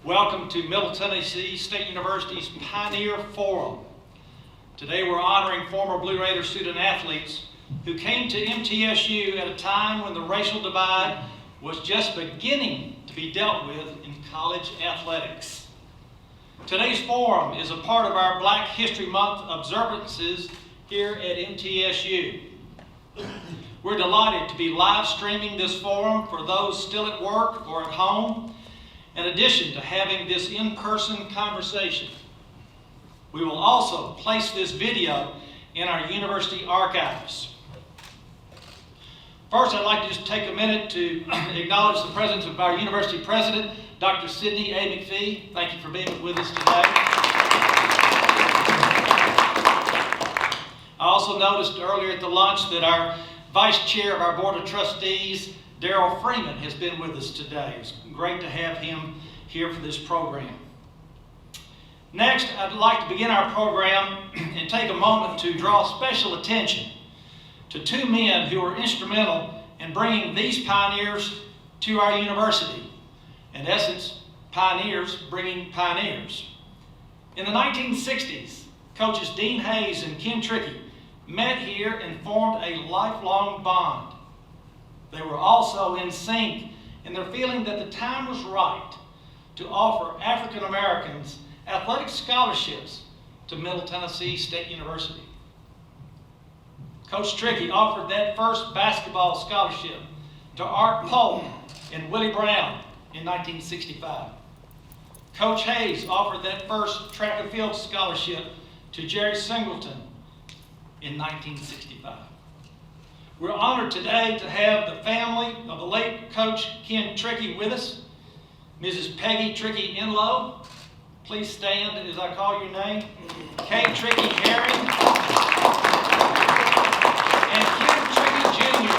Welcome to Middle Tennessee State University's Pioneer Forum. Today we're honoring former Blue Raider student athletes who came to MTSU at a time when the racial divide was just beginning to be dealt with in college athletics. Today's forum is a part of our Black History Month observances here at MTSU. We're delighted to be live streaming this forum for those still at work or at home, in addition to having this in-person conversation. We will also place this video in our university archives. First, I'd like to just take a minute to acknowledge the presence of our university president, Dr. Sidney A. McPhee. Thank you for being with us today. I also noticed earlier at the lunch that our vice chair of our board of trustees, Darrell Freeman, has been with us today. It's great to have him here for this program. Next, I'd like to begin our program and take a moment to draw special attention to two men who were instrumental in bringing these pioneers to our university. In essence, pioneers bringing pioneers. In the 1960s, coaches Dean Hayes and Ken Trickey met here and formed a lifelong bond. They were also in sync in their feeling that the time was right to offer African Americans athletic scholarships to Middle Tennessee State University. Coach Trickey offered that first basketball scholarship to Art Polk and Willie Brown in 1965. Coach Hayes offered that first track and field scholarship to Jerry Singleton in 1965. We're honored today to have the family of the late Coach Ken Trickey with us. Mrs. Peggy Trickey Enlow, please stand as I call your name. Kay Trickey Herring, and Ken Trickey Jr.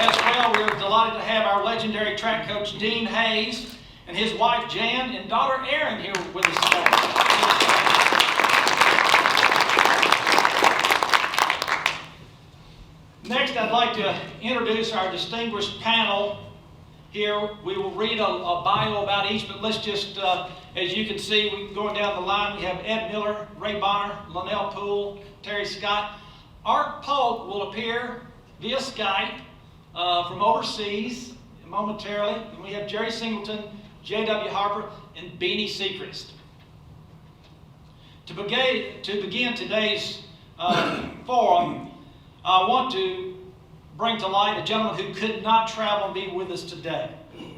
As well, we're delighted to have our legendary track coach Dean Hayes and his wife Jan and daughter Erin here with us today. Next, I'd like to introduce our distinguished panel. Here, we will read a bio about each, but let's just, as you can see, going down the line, we have Ed Miller, Ray Bonner, Lonnell Poole, Terry Scott. Art Polk will appear via Skype from overseas momentarily. And we have Jerry Singleton, W Harper, and Beanie Secrest. To begin today's forum, I want to bring to light a gentleman who could not travel and be with us today.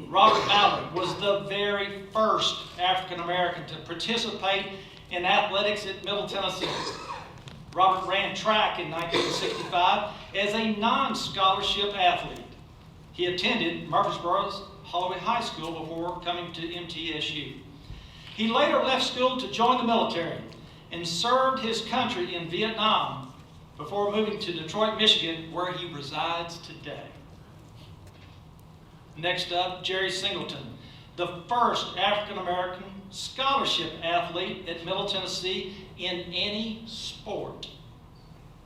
Robert Ballard was the very first African American to participate in athletics at Middle Tennessee. Robert ran track in 1965 as a non-scholarship athlete. He attended Murfreesboro's Holloway High School before coming to MTSU. He later left school to join the military and served his country in Vietnam before moving to Detroit, Michigan, where he resides today. Next up, Jerry Singleton, the first African American scholarship athlete at Middle Tennessee in any sport.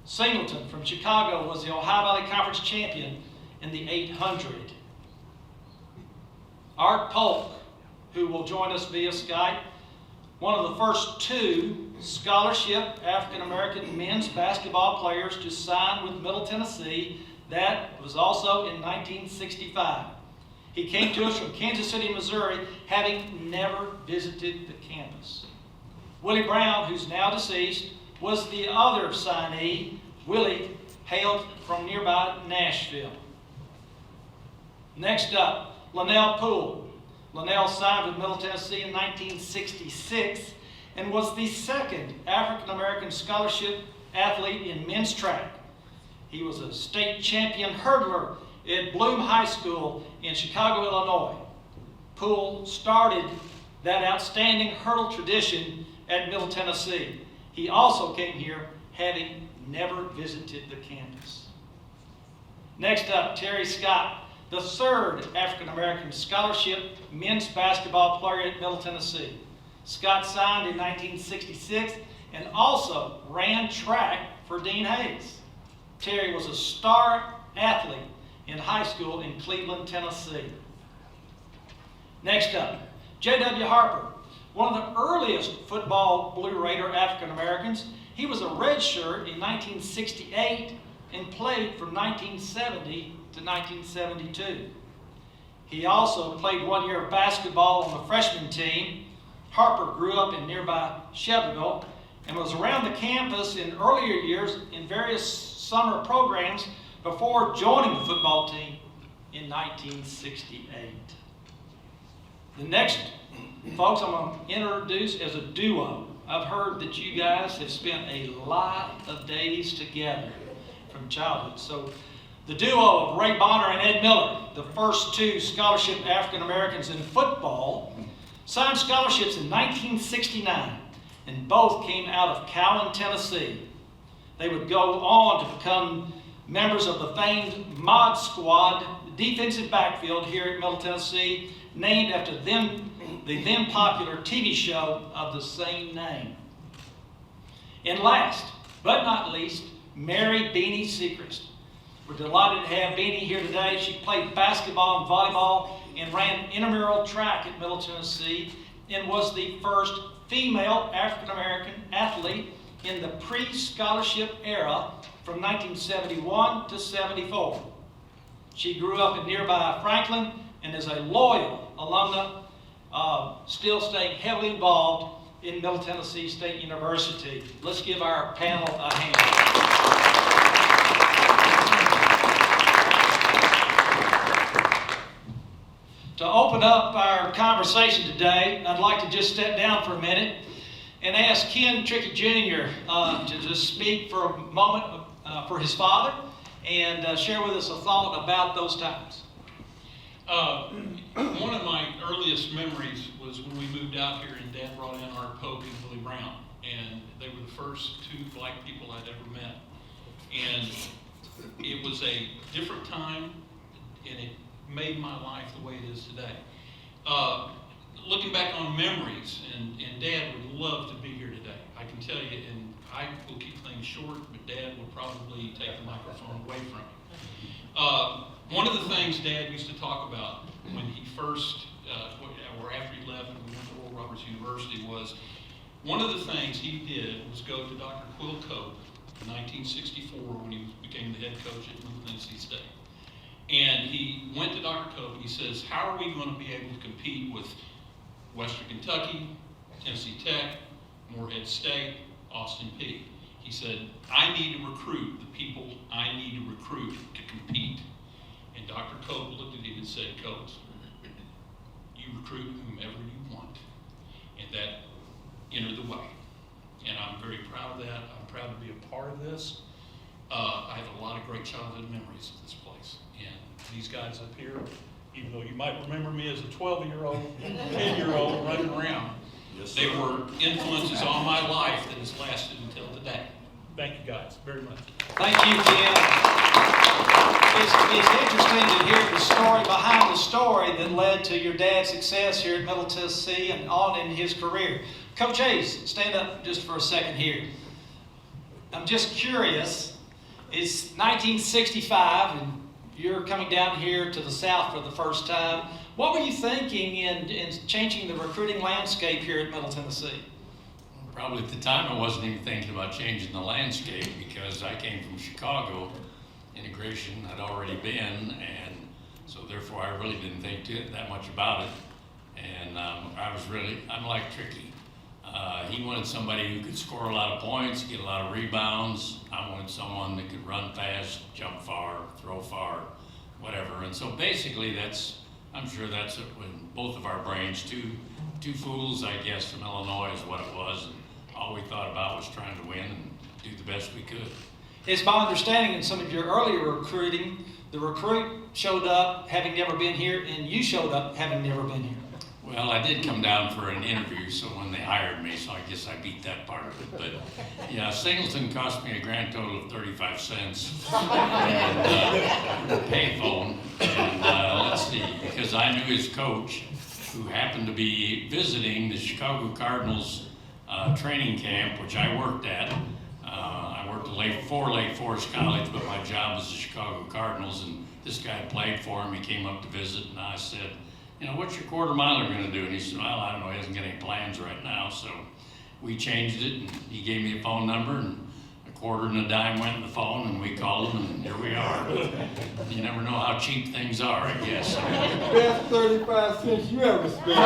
Singleton from Chicago was the Ohio Valley Conference champion in the 800. Art Polk, who will join us via Skype, one of the first two scholarship African-American men's basketball players to sign with Middle Tennessee. That was also in 1965. He came to us from Kansas City, Missouri, having never visited the campus. Willie Brown, who's now deceased, was the other signee. Willie hailed from nearby Nashville. Next up, Lonnell Poole. Lonnell signed with Middle Tennessee in 1966 and was the second African-American scholarship athlete in men's track. He was a state champion hurdler at Bloom High School in Chicago, Illinois. Poole started that outstanding hurdle tradition at Middle Tennessee. He also came here having never visited the campus. Next up, Terry Scott, the third African-American scholarship men's basketball player at Middle Tennessee. Scott signed in 1966 and also ran track for Dean Hayes. Terry was a star athlete in high school in Cleveland, Tennessee. Next up, W Harper, one of the earliest football Blue Raider African Americans. He was a redshirt in 1968 and played from 1970 to 1972. He also played 1 year of basketball on the freshman team. Harper grew up in nearby Shelbyville and was around the campus in earlier years in various summer programs before joining the football team in 1968. The next folks I'm going to introduce as a duo. I've heard that you guys have spent a lot of days together from childhood. So the duo of Ray Bonner and Ed Miller, the first two scholarship African Americans in football, signed scholarships in 1969, and both came out of Cowan, Tennessee. They would go on to become members of the famed Mod Squad, the defensive backfield here at Middle Tennessee, named after the then popular TV show of the same name. And last but not least, Mary Beanie Secrest. We're delighted to have Beanie here today. She played basketball and volleyball and ran intramural track at Middle Tennessee and was the first female African-American athlete in the pre-scholarship era from 1971 to 74. She grew up in nearby Franklin and is a loyal alumna, still staying heavily involved in Middle Tennessee State University. Let's give our panel a hand. To open up our conversation today, I'd like to just step down for a minute and ask Ken Trickey Jr. To just speak for a moment for his father and share with us a thought about those times. One of my earliest memories was when we moved out here and Dad brought in our Polk and Billy Brown, and they were the first two black people I'd ever met. And it was a different time, and it made my life the way it is today. Looking back on memories, and Dad would love to be here today. I can tell you, and I will keep things short, but Dad will probably take the microphone away from me. One of the things Dad used to talk about when he first, or after he left and we went to Oral Roberts University, was one of the things he did was go to Dr. Quill Cope in 1964 when he became the head coach at Middle Tennessee State. And he went to Dr. Cope and he says, how are we going to be able to compete with Western Kentucky, Tennessee Tech, Morehead State, Austin Peay? He said, I need to recruit the people I need to recruit to compete. And Dr. Cope looked at him and said, Coates, you recruit whomever you want. And that entered the way. And I'm very proud of that. I'm proud to be a part of this. I have a lot of great childhood memories of this place. And these guys up here, even though you might remember me as a 12-year-old, 10-year-old running around, yes, they were influences on my life that has lasted until today. Thank you guys very much. Thank you, Ken. It's interesting to hear the story behind the story that led to your dad's success here at Middle Tennessee and on in his career. Coach Hayes, stand up just for a second here. I'm just curious, it's 1965 and you're coming down here to the South for the first time. What were you thinking in changing the recruiting landscape here at Middle Tennessee? Probably at the time I wasn't even thinking about changing the landscape because I came from Chicago. Integration had already been, and so therefore I really didn't think that much about it. And I'm like Tricky. He wanted somebody who could score a lot of points, get a lot of rebounds. I wanted someone that could run fast, jump far, throw far, whatever. And so basically I'm sure that's when both of our brains, two fools, I guess, from Illinois is what it was. And all we thought about was trying to win and do the best we could. It's my understanding in some of your earlier recruiting, the recruit showed up having never been here, and you showed up having never been here. Well, I did come down for an interview, so when they hired me, so I guess I beat that part of it. But yeah, Singleton cost me a grand total of 35 cents and a payphone. And let's see, because I knew his coach, who happened to be visiting the Chicago Cardinals training camp, which I worked at. I worked a for Lake Forest College, but my job was the Chicago Cardinals, and this guy played for him. He came up to visit, and I said, you know, what's your quarter miler going to do? And he said, well, I don't know, he hasn't got any plans right now. So we changed it, and he gave me a phone number, and a quarter and a dime went in the phone, and we called him, and here we are. You never know how cheap things are, I guess. Best 35 cents you ever spent.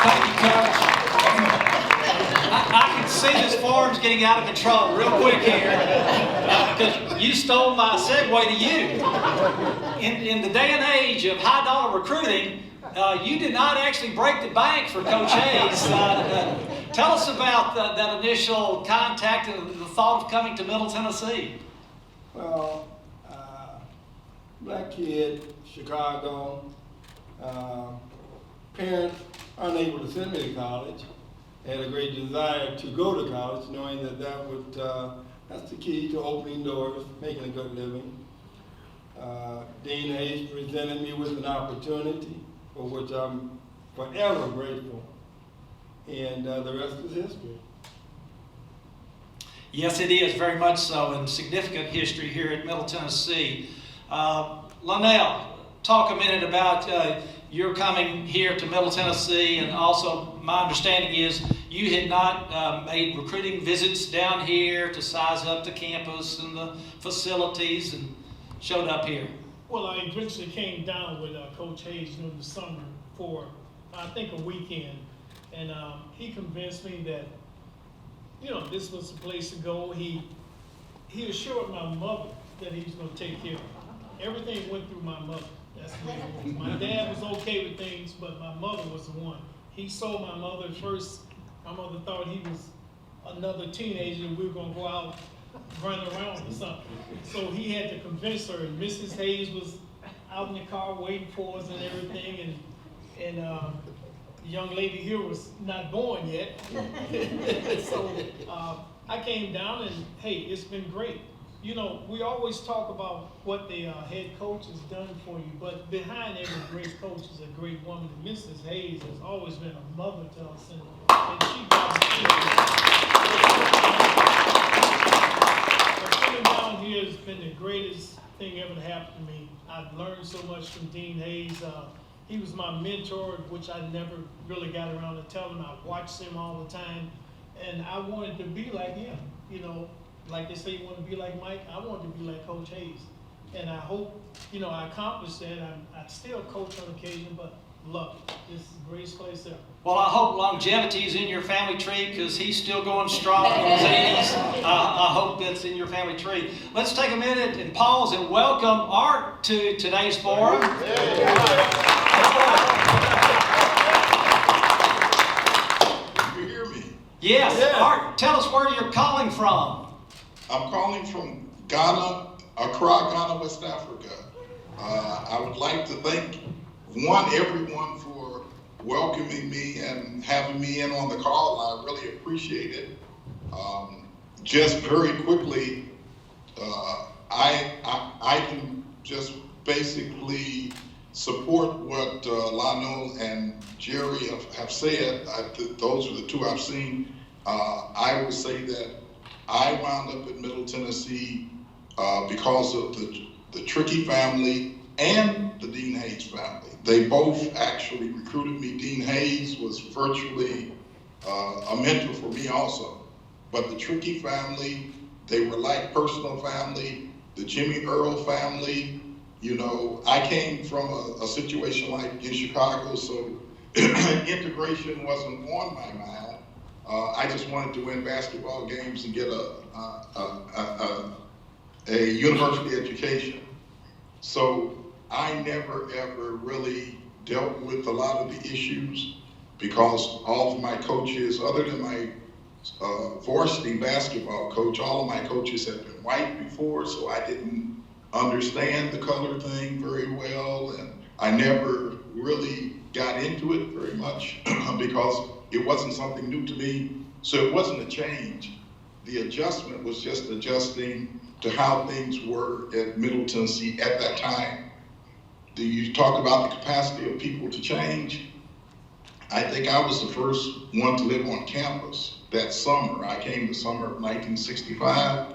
Thank you, Coach. I can see this farm's getting out of control real quick here, because you stole my segue to you. In the day and age of high dollar recruiting, you did not actually break the bank for Coach Hayes. Tell us about that initial contact and the thought of coming to Middle Tennessee. Well, black kid, Chicago, parents unable to send me to college, had a great desire to go to college, knowing that that's the key to opening doors, making a good living. Dean Hayes presented me with an opportunity for which I'm forever grateful, and the rest is history. Yes, it is, very much so, and significant history here at Middle Tennessee. Lonnell, talk a minute about your coming here to Middle Tennessee, and also my understanding is you had not made recruiting visits down here to size up the campus and the facilities and showed up here. Well, I eventually came down with Coach Hayes during the summer for, I think, a weekend. And he convinced me that, you know, this was the place to go. He assured my mother that he was going to take care of her. Everything went through my mother. That's the way it was. My dad was okay with things, but my mother was the one. He saw my mother at first. My mother thought he was another teenager and we were going to go out running around or something. So he had to convince her, and Mrs. Hayes was out in the car waiting for us and everything, and the young lady here was not born yet. So I came down, and hey, it's been great. You know, we always talk about what the head coach has done for you, but behind every great coach is a great woman. And Mrs. Hayes has always been a mother to us, and she got coming down here has been the greatest thing ever to happen to me. I've learned so much from Dean Hayes. He was my mentor, which I never really got around to telling him. I watched him all the time, and I wanted to be like him. You know, like they say you want to be like Mike, I wanted to be like Coach Hayes. And I hope, you know, I accomplished that. I still coach on occasion, but love it. This is the greatest place ever. Well, I hope longevity is in your family tree, because he's still going strong in his 80s. I hope that's in your family tree. Let's take a minute and pause and welcome Art to today's forum. You hear me? Yes, Yeah. Art, tell us where you're calling from. I'm calling from Ghana, Accra, Ghana, West Africa. I would like to thank everyone for welcoming me and having me in on the call. I really appreciate it. Just very quickly, I can just basically support what Lonnell and Jerry have said. Those are the two I've seen. I will say that I wound up in Middle Tennessee because of the Tricky family and the Dean Hayes family. They both actually recruited me. Dean Hayes was virtually a mentor for me also. But the Tricky family, they were like personal family. The Jimmy Earl family, you know, I came from a situation like in Chicago, so integration wasn't on my mind. I just wanted to win basketball games and get a university education. So I never ever really dealt with a lot of the issues because all of my coaches, other than my varsity basketball coach, all of my coaches had been white before, so I didn't understand the color thing very well, and I never really got into it very much because it wasn't something new to me, so it wasn't a change. The adjustment was just adjusting to how things were at Middle Tennessee at that time. You talk about the capacity of people to change. I think I was the first one to live on campus. that summer. I came the summer of 1965.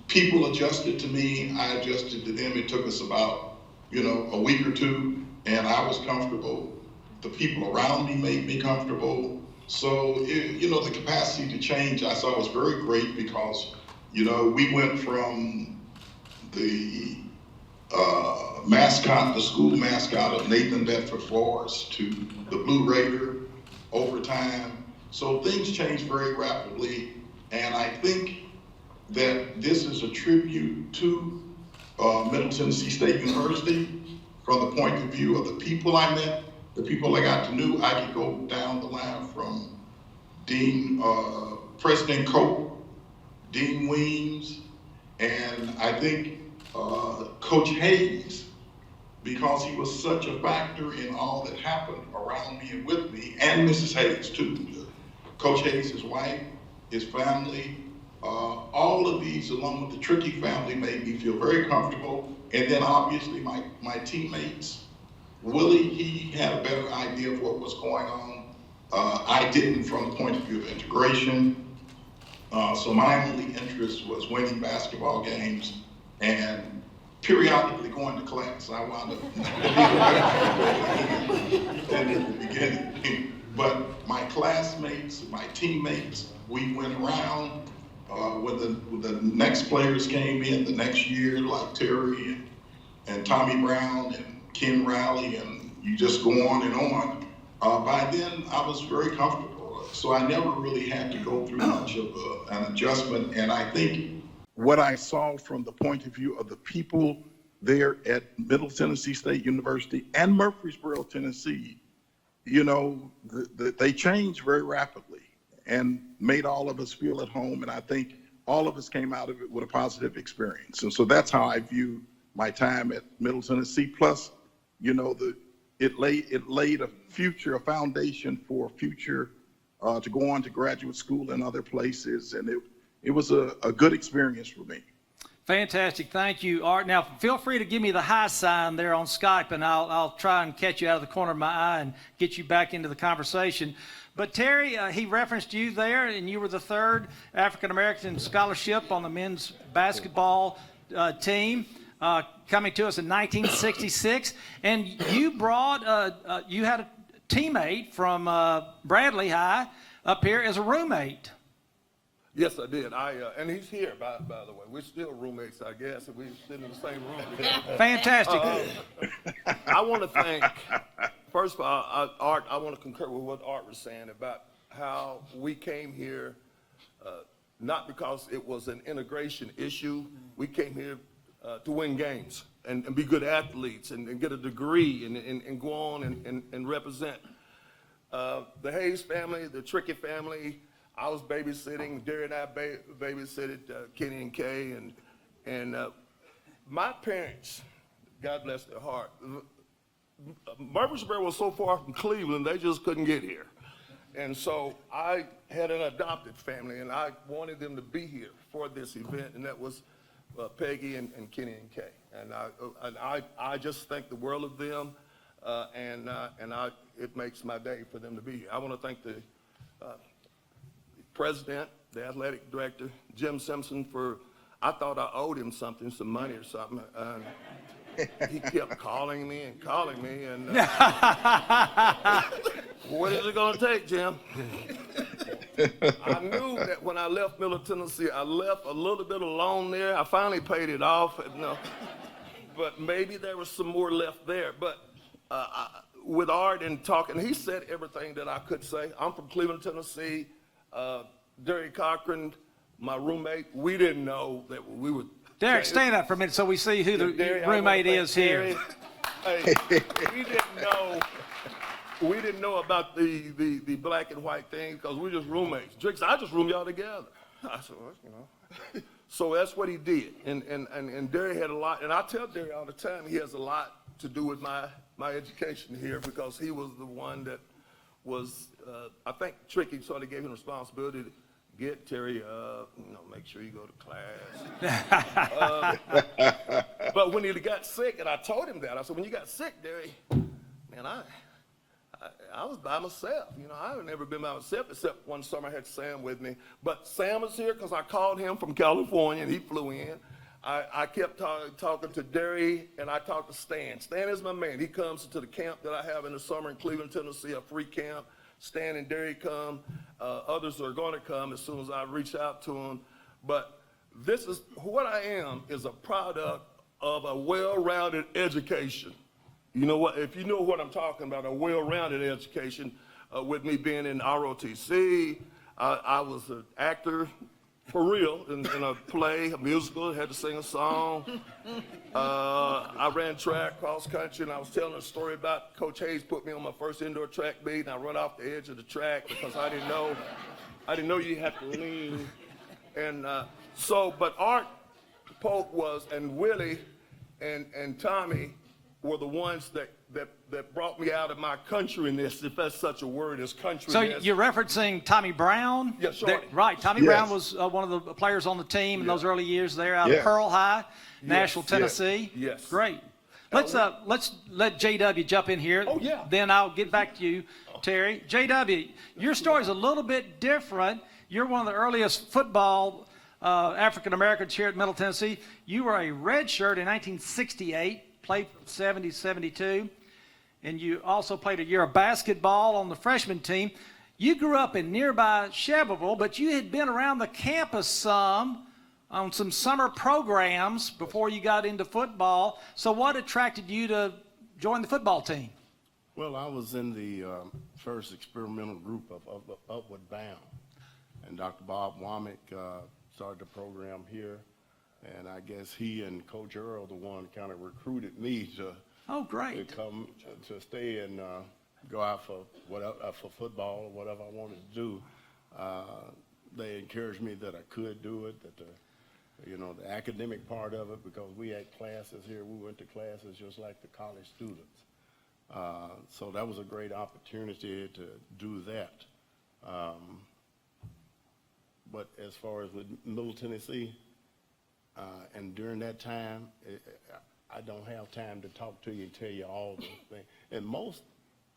People adjusted to me, I adjusted to them. It took us about, a week or two, and I was comfortable. The people around me made me comfortable. So, the capacity to change I saw was very great because, we went from the mascot, the school mascot of Nathan Bedford Forrest to the Blue Raider over time. So things changed very rapidly, and I think that this is a tribute to Middle Tennessee State University from the point of view of the people I met, the people I got to know. I could go down the line from President Polk, Dean Weems, and I think Coach Hayes, because he was such a factor in all that happened around me and with me, and Mrs. Hayes too. Coach Hayes, his wife, his family, all of these, along with the Tricky family, made me feel very comfortable. And then obviously my teammates, Willie, he had a better idea of what was going on. I didn't from the point of view of integration. So my only interest was winning basketball games and periodically going to class. I wound up in the beginning. But my classmates, my teammates, we went around. When the next players came in the next year, like Terry and Tommy Brown and Ken Rowley, and you just go on and on. By then, I was very comfortable. So I never really had to go through much of an adjustment. And I think what I saw from the point of view of the people there at Middle Tennessee State University and Murfreesboro, Tennessee, they changed very rapidly and made all of us feel at home. And I think all of us came out of it with a positive experience. And so that's how I view my time at Middle Tennessee. Plus, it laid a foundation for future, to go on to graduate school and other places. And it was a good experience for me. Fantastic. Thank you, Art. Now, feel free to give me the hi sign there on Skype, and I'll try and catch you out of the corner of my eye and get you back into the conversation. But Terry, he referenced you there, and you were the third African-American scholarship on the men's basketball team, coming to us in 1966. And you brought, you had a teammate from Bradley High up here as a roommate. Yes, I did. And he's here, by the way. We're still roommates, I guess, and we sit in the same room together. Fantastic. I want to thank, first of all, Art, I want to concur with what Art was saying about how we came here, not because it was an integration issue. We came here to win games and be good athletes and get a degree and go on and represent. The Hayes family, the Tricky family, I was babysitting, Derry and I babysitted Kenny and Kay, and my parents, God bless their heart, Murfreesboro was so far from Cleveland, they just couldn't get here. And so I had an adopted family, and I wanted them to be here for this event, and that was Peggy and Kenny and Kay. And I just think the world of them, and it makes my day for them to be here. I want to thank the president, the athletic director, Jim Simpson, I thought I owed him something, some money or something. He kept calling me, and what is it gonna take, Jim? I knew that when I left Middle Tennessee, I left a little bit alone there. I finally paid it off, but maybe there was some more left there. But with Art and talking, he said everything that I could say. I'm from Cleveland, Tennessee. Derek Cochran, my roommate, we didn't know that we would. Derek, stand up for a minute so we see who the Derek, roommate is here. Hey, we didn't know about the black and white thing because we're just roommates. Drix, I just room y'all together. I said, well, So that's what he did. And Derek had a lot, and I tell Derek all the time, he has a lot to do with my education here because he was the one that was, I think Tricky sort of gave him responsibility to get Terry, make sure you go to class. But when he got sick, and I told him that, I said, when you got sick, Derry, man, I I was by myself. You know, I've never been by myself except one summer I had Sam with me. But Sam was here because I called him from California and he flew in. I kept talking to Derry and I talked to Stan. Stan is my man. He comes to the camp that I have in the summer in Cleveland, Tennessee, a free camp. Stan and Derry come. Others are going to come as soon as I reach out to them. But this is what I am is a product of a well-rounded education. You know what? If you know what I'm talking about, a well-rounded education. With me being in ROTC, I was an actor for real in a play, a musical. Had to sing a song. I ran track, cross country, and I was telling a story about Coach Hayes put me on my first indoor track meet, and I run off the edge of the track because I didn't know you had to lean. And but Art, Polk and Willie and Tommy were the ones that brought me out of my countryness, if that's such a word as countryness. So you're referencing Tommy Brown? Yes, sure. Right. Tommy Yes. Brown was one of the players on the team in those early years there out of Yeah. Pearl High, Nashville, Tennessee. Yes. Great. Let's let JW jump in here. Oh, yeah. Then I'll get back to you, Terry. JW, your story's a little bit different. You're one of the earliest football African Americans here at Middle Tennessee. You were a redshirt in 1968, played 70-72, and you also played a year of basketball on the freshman team. You grew up in nearby Shelbyville, but you had been around the campus some on some summer programs before you got into football. So what attracted you to join the football team? Well, I was in the first experimental group of Upward Bound, and Dr. Bob Womack started the program here, and I guess he and Coach Earl, the one kind of recruited me to Great. come to stay and go out for football or whatever I wanted to do. They encouraged me that I could do it, that the academic part of it, because we had classes here. We went to classes just like the college students. So that was a great opportunity to do that. But as far as with Middle Tennessee, and during that time, I don't have time to talk to you and tell you all the things. And most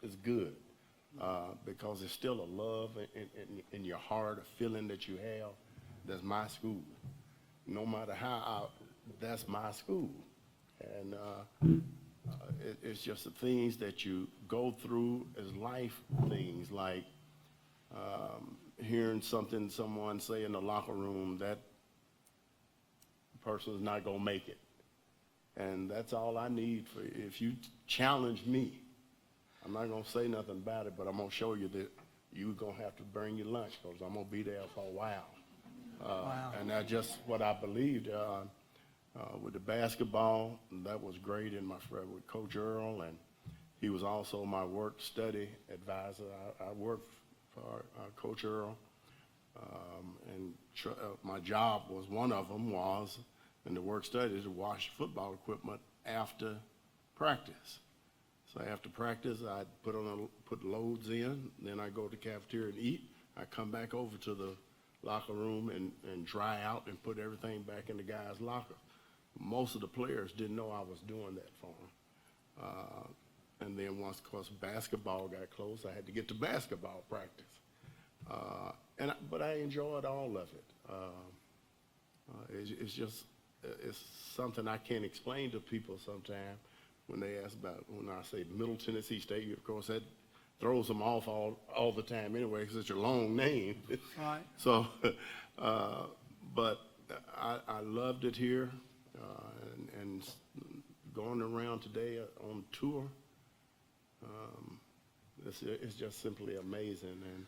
is good, because there's still a love in your heart, a feeling that you have. That's my school. No matter how, that's my school. And it's just the things that you go through as life things, like hearing someone say in the locker room that person's not gonna make it. And that's all I need if you challenge me. I'm not gonna say nothing about it, but I'm gonna show you that you're gonna have to bring your lunch, because I'm gonna be there for a while. Wow. And that's just what I believed. With the basketball, that was great in my friend with Coach Earl, and he was also my work study advisor. I worked for Coach Earl, and my job was, one of them was in the work study, to wash football equipment after practice. So after practice, I'd put loads in, then I go to the cafeteria and eat. I come back over to the locker room and dry out and put everything back in the guy's locker. Most of the players didn't know I was doing that for them. And then once, of course, basketball got close, I had to get to basketball practice. But I enjoyed all of it. It's something I can't explain to people sometimes when they ask about, when I say Middle Tennessee State. Of course, that throws them off all the time anyway, because it's a long name. Right. So, but I loved it here, and going around today on tour, it's just simply amazing. And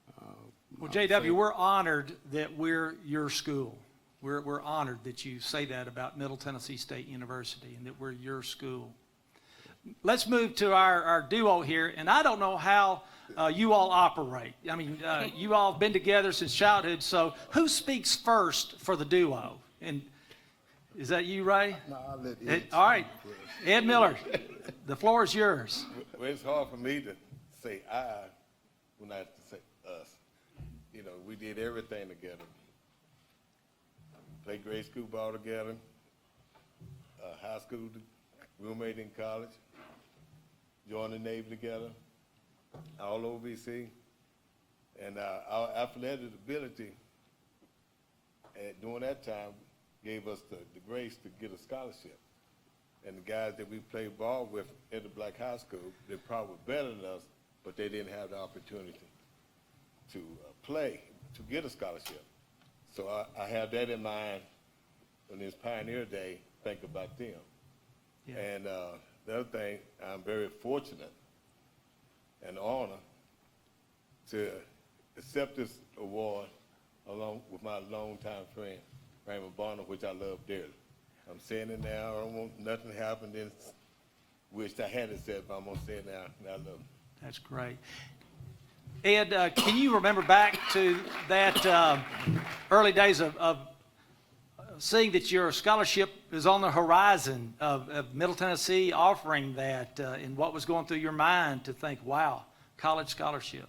Well, I would JW, say- we're honored that we're your school. We're honored that you say that about Middle Tennessee State University and that we're your school. Let's move to our duo here, and I don't know how you all operate. I mean, you all have been together since childhood, so who speaks first for the duo? And is that you, Ray? No, I'll let Ed. All right, Ed Miller, the floor is yours. Well, it's hard for me to say I when I have to say us. You know, we did everything together. Played grade school ball together, high school, roommate in college, joined the Navy together, all over BC. And our athletic ability during that time gave us the grace to get a scholarship. And the guys that we played ball with at the Black High School, they probably were better than us, but they didn't have the opportunity to play, to get a scholarship. So I have that in mind when it's Pioneer Day, think about them. Yeah. And the other thing, I'm very fortunate and honored to accept this award along with my longtime friend, Raymond Bonner, which I love dearly. I'm saying it now, I don't want nothing to happen, then wished I had it said, but I'm gonna say it now, and I love it. That's great. Ed, can you remember back to that early days of seeing that your scholarship is on the horizon of Middle Tennessee offering that, and what was going through your mind to think, wow, college scholarship?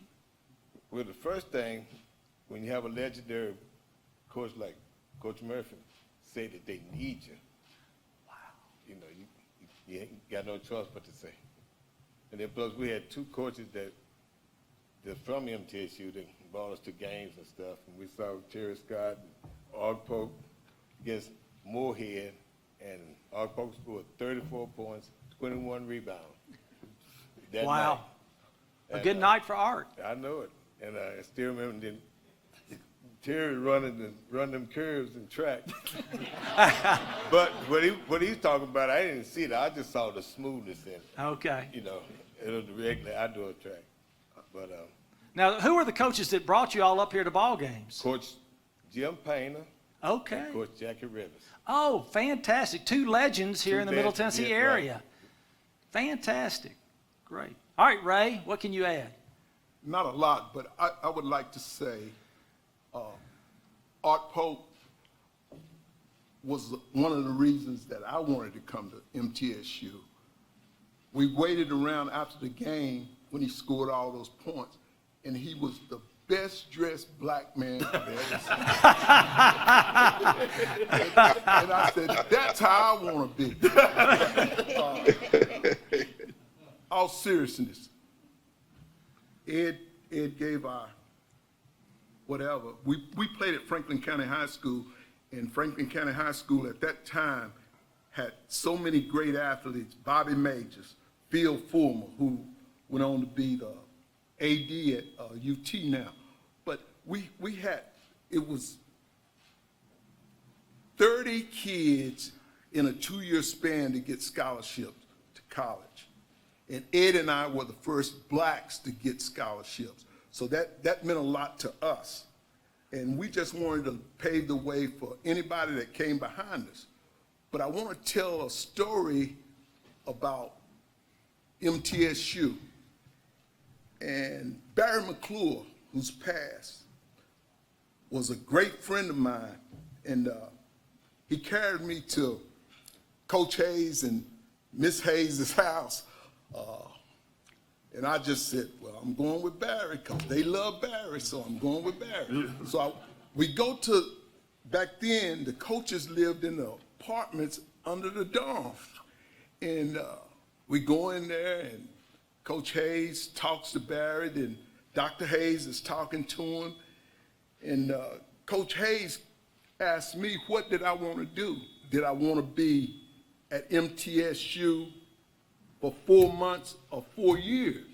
Well, the first thing, when you have a legendary coach like Coach Murphy say that they need you, wow, you know, you ain't got no choice but to say. And then plus we had two coaches that from MTSU that brought us to games and stuff, and we saw Terry Scott and Polk against Moorhead, and Polk scored 34 points, 21 rebounds. That wow. Night. A good night for Art. I know it. And I still remember then Terry running them curves in track. But what he's talking about, I didn't see that. I just saw the smoothness in it. Okay. You know, it was the regular outdoor track. But now, who are the coaches that brought you all up here to ball games? Coach Jim Painter. Okay. And Coach Jackie Rivers. Oh, fantastic. Two legends here in the Middle legends, Tennessee yeah, area. right. Fantastic. Great. All right, Ray, what can you add? Not a lot, but I would like to say Art Polk was one of the reasons that I wanted to come to MTSU. We waited around after the game when he scored all those points, and he was the best dressed black man I've ever seen. And I said, that's how I want to be. All seriousness, Ed gave our whatever. We played at Franklin County High School, and Franklin County High School at that time had so many great athletes, Bobby Majors, Phil Fulmer, who went on to be the AD at UT now. But we had, it was 30 kids in a 2-year span to get scholarships to college. And Ed and I were the first blacks to get scholarships. So that meant a lot to us. And we just wanted to pave the way for anybody that came behind us. But I want to tell a story about MTSU. And Barry McClure, who's passed, was a great friend of mine. And he carried me to Coach Hayes and Miss Hayes' house. And I just said, well, I'm going with Barry because they love Barry, so I'm going with Barry. So we go to, back then, the coaches lived in the apartments under the dome. And we go in there, and Coach Hayes talks to Barry, and Dr. Hayes is talking to him. And Coach Hayes asked me, what did I want to do? Did I want to be at MTSU for 4 months or 4 years?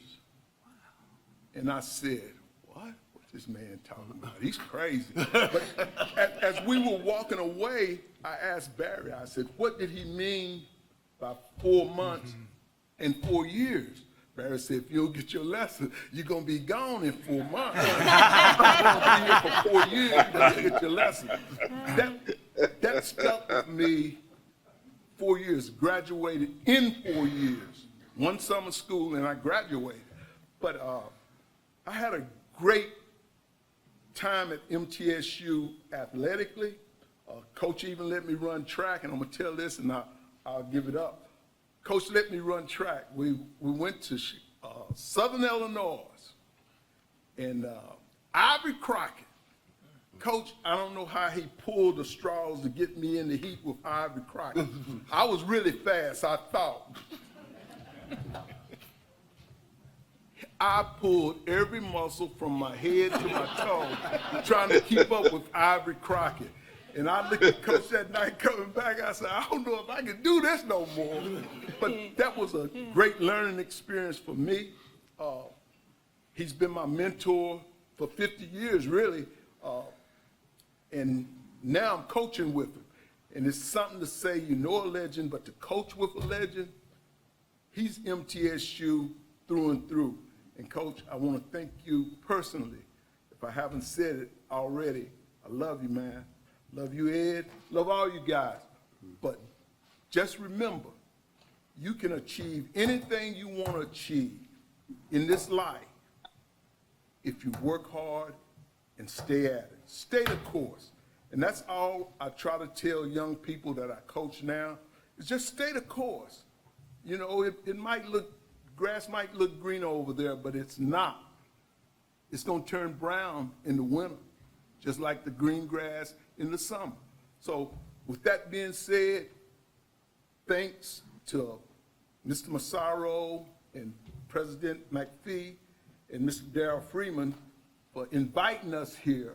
And I said, what? What's this man talking about? He's crazy. But as we were walking away, I asked Barry, I said, what did he mean by 4 months and 4 years? Barry said, if you don't get your lesson, you're going to be gone in 4 months. You're going to be here for 4 years, you're going to get your lesson. That stuck with me 4 years, graduated in 4 years. One summer school and I graduated. But I had a great time at MTSU athletically. Coach even let me run track, and I'm gonna tell this and I'll give it up. Coach let me run track. We went to Southern Illinois, and Ivory Crockett. Coach, I don't know how he pulled the straws to get me in the heat with Ivory Crockett. I was really fast, I thought. I pulled every muscle from my head to my toe trying to keep up with Ivory Crockett. And I looked at Coach that night coming back, I said, I don't know if I can do this no more. But that was a great learning experience for me. He's been my mentor for 50 years, really. And now I'm coaching with him. And it's something to say you know a legend, but to coach with a legend, he's MTSU through and through. And Coach, I want to thank you personally. If I haven't said it already, I love you, man. Love you, Ed. Love all you guys. But just remember, you can achieve anything you want to achieve in this life if you work hard and stay at it. Stay the course. And that's all I try to tell young people that I coach now, is just stay the course. You know, it might look, grass might look green over there, but it's not. It's going to turn brown in the winter, just like the green grass in the summer. So with that being said, thanks to Mr. Massaro and President McPhee and Mr. Darrell Freeman for inviting us here.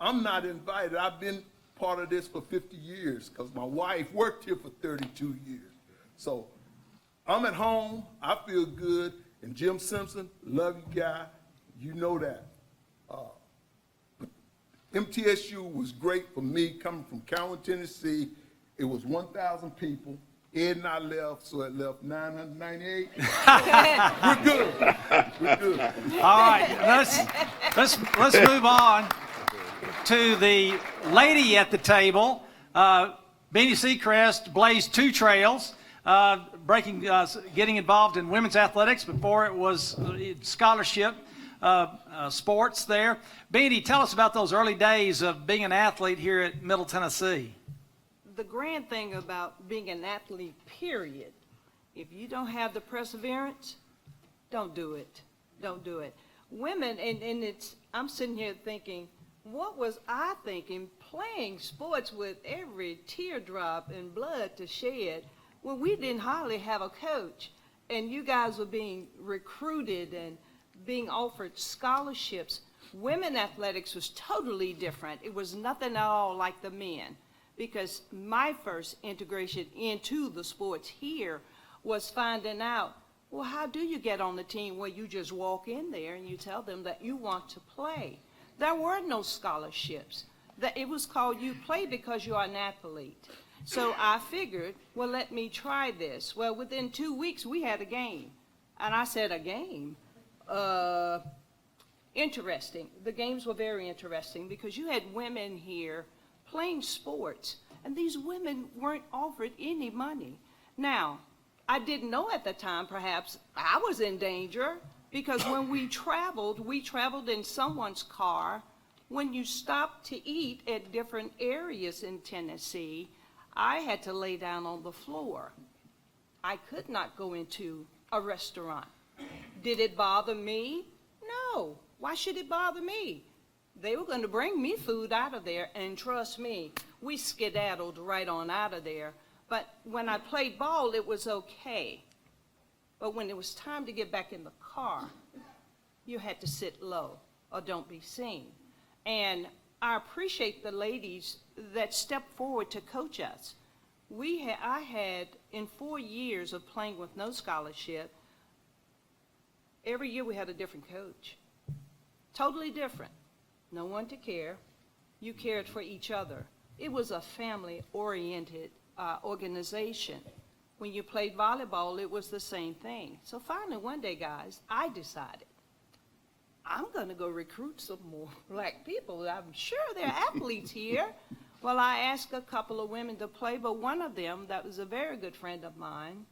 I'm not invited. I've been part of this for 50 years because my wife worked here for 32 years. So I'm at home. I feel good. And Jim Simpson, love you, guy. You know that. MTSU was great for me coming from Cowan, Tennessee. It was 1,000 people. Ed and I left, so it left 998. We're good. We're good. All right, let's move on to the lady at the table. Beanie Secrest blazed 2 trails, getting involved in women's athletics before it was scholarship sports there. Beanie, tell us about those early days of being an athlete here at Middle Tennessee. The grand thing about being an athlete, period, if you don't have the perseverance, don't do it. Don't do it. Women, and I'm sitting here thinking, what was I thinking playing sports with every teardrop and blood to shed when we didn't hardly have a coach, and you guys were being recruited and being offered scholarships. Women athletics was totally different. It was nothing at all like the men, because my first integration into the sports here was finding out, well, how do you get on the team where you just walk in there and you tell them that you want to play? There were no scholarships. It was called you play because you are an athlete. So I figured, well, let me try this. Well, within 2 weeks, we had a game. And I said, a game? Interesting. The games were very interesting because you had women here playing sports, and these women weren't offered any money. Now, I didn't know at the time, perhaps, I was in danger, because when we traveled in someone's car. When you stopped to eat at different areas in Tennessee, I had to lay down on the floor. I could not go into a restaurant. Did it bother me? No. Why should it bother me? They were going to bring me food out of there, and trust me, we skedaddled right on out of there. But when I played ball, it was okay. But when it was time to get back in the car, you had to sit low or don't be seen. And I appreciate the ladies that stepped forward to coach us. I had, in 4 years of playing with no scholarship, every year we had a different coach. Totally different. No one to care. You cared for each other. It was a family-oriented organization. When you played volleyball, it was the same thing. So finally, one day, guys, I decided, I'm going to go recruit some more black people. I'm sure there are athletes here. Well, I asked a couple of women to play, but one of them, that was a very good friend of mine,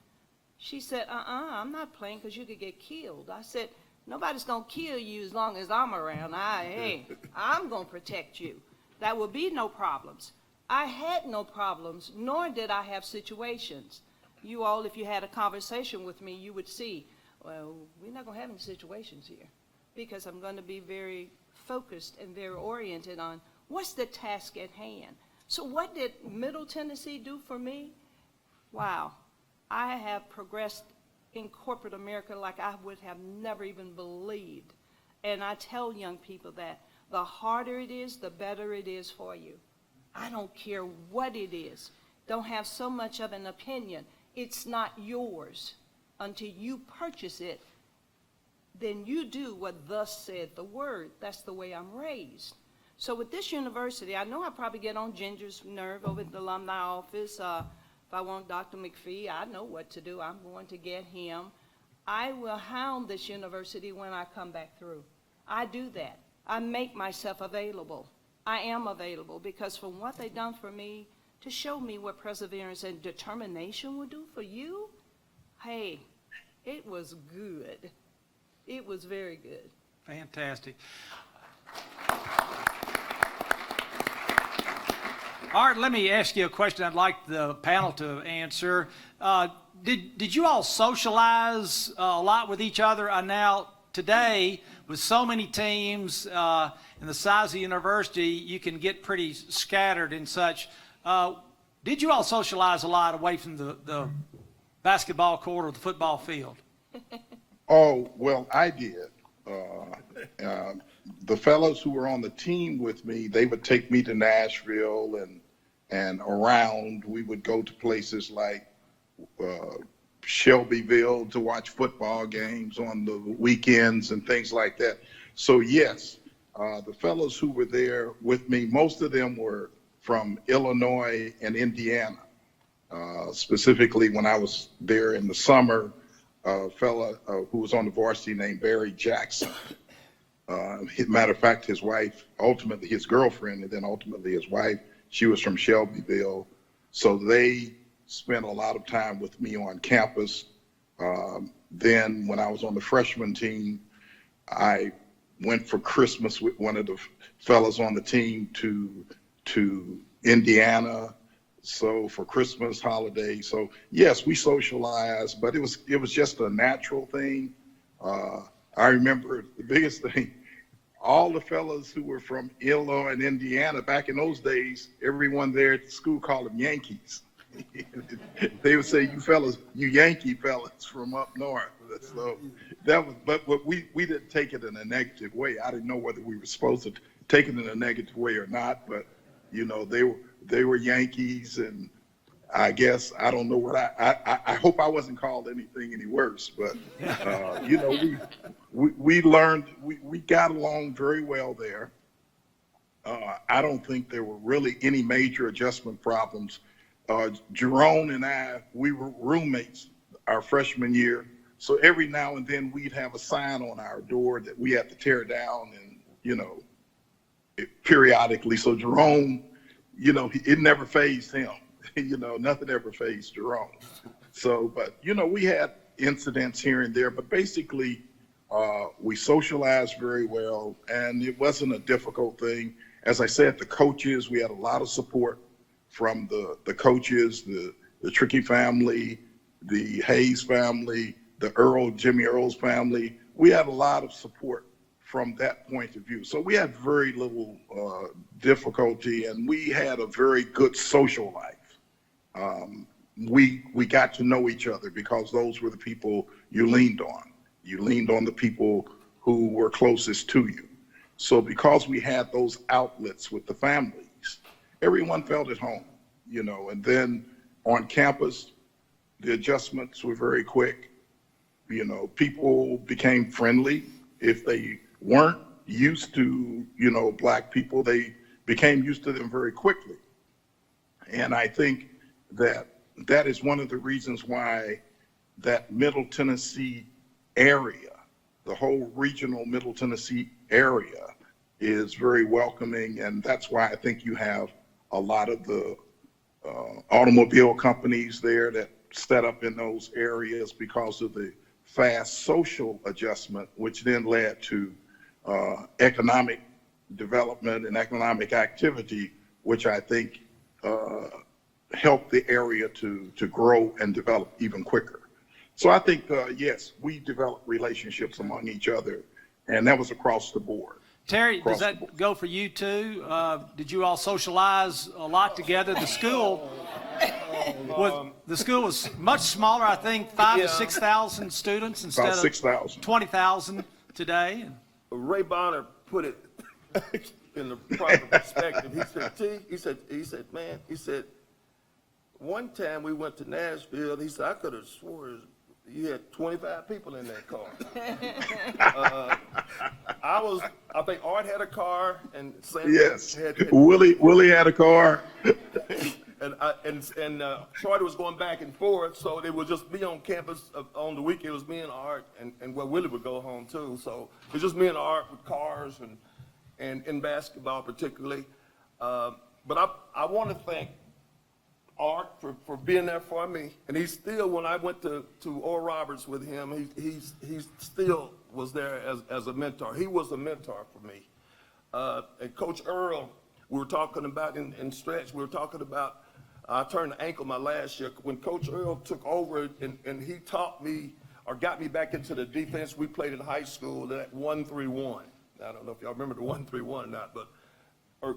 she said, I'm not playing because you could get killed. I said, nobody's going to kill you as long as I'm around. I'm going to protect you. There will be no problems. I had no problems, nor did I have situations. You all, if you had a conversation with me, you would see, well, we're not going to have any situations here, because I'm going to be very focused and very oriented on what's the task at hand. So what did Middle Tennessee do for me? Wow, I have progressed in corporate America like I would have never even believed. And I tell young people that the harder it is, the better it is for you. I don't care what it is. Don't have so much of an opinion. It's not yours until you purchase it. Then you do what thus said the word. That's the way I'm raised. So with this university, I know I probably get on Ginger's nerve over at the alumni office. If I want Dr. McPhee, I know what to do. I'm going to get him. I will hound this university when I come back through. I do that. I make myself available. I am available because from what they've done for me, to show me what perseverance and determination will do for you, hey, it was good. It was very good. Fantastic. Art, let me ask you a question I'd like the panel to answer. Did you all socialize a lot with each other? Now, today, with so many teams and the size of the university, you can get pretty scattered and such. Did you all socialize a lot away from the basketball court or the football field? Oh, well, I did. The fellows who were on the team with me, they would take me to Nashville and around. We would go to places like Shelbyville to watch football games on the weekends and things like that. So yes, the fellows who were there with me, most of them were from Illinois and Indiana. Specifically when I was there in the summer, a fella who was on the varsity named Barry Jackson. Matter of fact, his wife, ultimately his girlfriend, and then ultimately his wife, she was from Shelbyville. So they spent a lot of time with me on campus. Then when I was on the freshman team, I went for Christmas with one of the fellas on the team to Indiana. So for Christmas holiday. So yes, we socialized, but it was just a natural thing. I remember the biggest thing, all the fellas who were from Illinois and Indiana, back in those days, everyone there at the school called them Yankees. They would say, you fellas, you Yankee fellas from up north. So that was, but we didn't take it in a negative way. I didn't know whether we were supposed to take it in a negative way or not, but you know, they were Yankees, and I guess, I don't know what I hope I wasn't called anything any worse, but, you know, we learned, we got along very well there. I don't think there were really any major adjustment problems. Jerome and I, we were roommates our freshman year. So every now and then we'd have a sign on our door that we had to tear down and, you know, periodically. So Jerome, you know, it never fazed him. You know, nothing ever fazed Jerome. So, but, you know, we had incidents here and there, but basically we socialized very well, and it wasn't a difficult thing. As I said, the coaches, we had a lot of support from the coaches, the Tricky family, the Hayes family, the Jimmy Earl's family. We had a lot of support from that point of view. So we had very little difficulty, and we had a very good social life. We got to know each other because those were the people you leaned on. You leaned on the people who were closest to you. So because we had those outlets with the families, everyone felt at home, you know. And then on campus, the adjustments were very quick. You know, people became friendly. If they weren't used to, you know, Black people, they became used to them very quickly. And I think that is one of the reasons why that Middle Tennessee area, the whole regional Middle Tennessee area, is very welcoming. And that's why I think you have a lot of the automobile companies there that set up in those areas because of the fast social adjustment, which then led to economic development and economic activity, which I think helped the area to grow and develop even quicker. So I think, yes, we developed relationships among each other, and that was across the board. Terry, does that go for you too? Did you all socialize a lot together? The school, the school was much smaller, I think, 5,000 to Yeah. 6,000 students instead About of 6,000. 20,000 today. Ray Bonner put it in the proper perspective. He said, man, he said, one time we went to Nashville, he said, I could have swore you had 25 people in that car. I think Art had a car and Sam Yes. had Willie had a car. and Charlie was going back and forth, so it would just be on campus on the weekend. It was me and Art, and well, Willie would go home too. So it was just me and Art with cars and in basketball particularly. But I want to thank Art for being there for me, and he's still. When I went to Oral Roberts with him, he still was there as a mentor. He was a mentor for me. And Coach Earl, we were talking about in stretch. We were talking about. I turned the ankle my last year when Coach Earl took over, and he taught me or got me back into the defense we played in high school, that 1-3-1. I don't know if y'all remember the 1-3-1 or not, but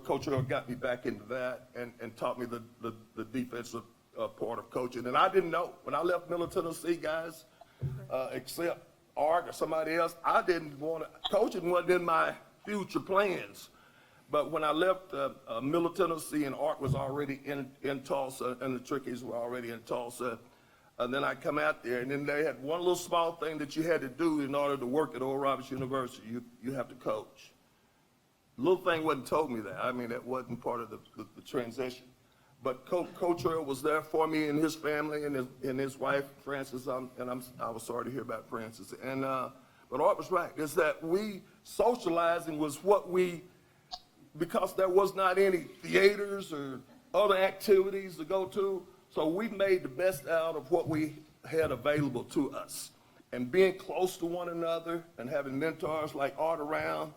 Coach Earl got me back into that and taught me the defensive part of coaching. And I didn't know. When I left Middle Tennessee, guys, except Art or somebody else, I didn't want to, coaching wasn't in my future plans. But when I left Middle Tennessee and Art was already in Tulsa and the Trickies were already in Tulsa, and then I come out there and then they had one little small thing that you had to do in order to work at Oral Roberts University. You have to coach. Little thing wasn't told me that. I mean, that wasn't part of the transition. But Coach Earl was there for me and his family and his wife, Frances, I was sorry to hear about Frances. And, but Art was right. It's that socializing was what because there was not any theaters or other activities to go to, so we made the best out of what we had available to us. And being close to one another and having mentors like Art around,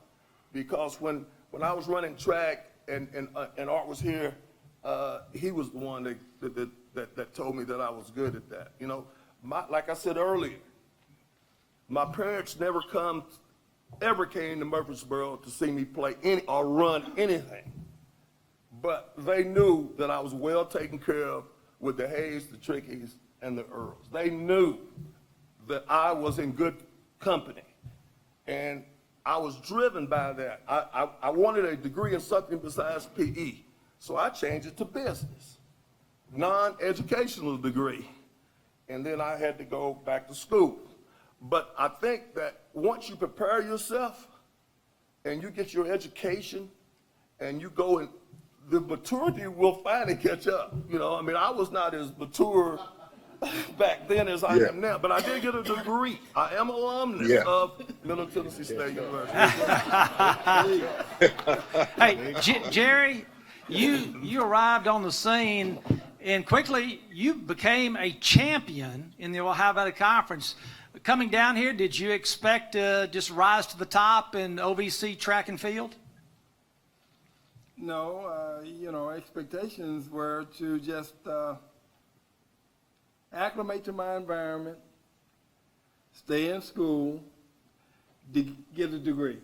because when I was running track and Art was here, he was the one that told me that I was good at that. You know, like I said earlier, my parents ever came to Murfreesboro to see me play or run anything. But they knew that I was well taken care of with the Hayes, the Trickies, and the Earls. They knew that I was in good company. And I was driven by that. I wanted a degree in something besides PE. So I changed it to business, non-educational degree. And then I had to go back to school. But I think that once you prepare yourself and you get your education and you go and the maturity will finally catch up. You know, I mean, I was not as mature back then as I am now, but I did get a degree. I am alumnus of Middle Tennessee State University. Hey, Jerry, you arrived on the scene and quickly you became a champion in the Ohio Valley Conference. Coming down here, did you expect to just rise to the top in OVC track and field? No, expectations were to just acclimate to my environment, stay in school, get a degree.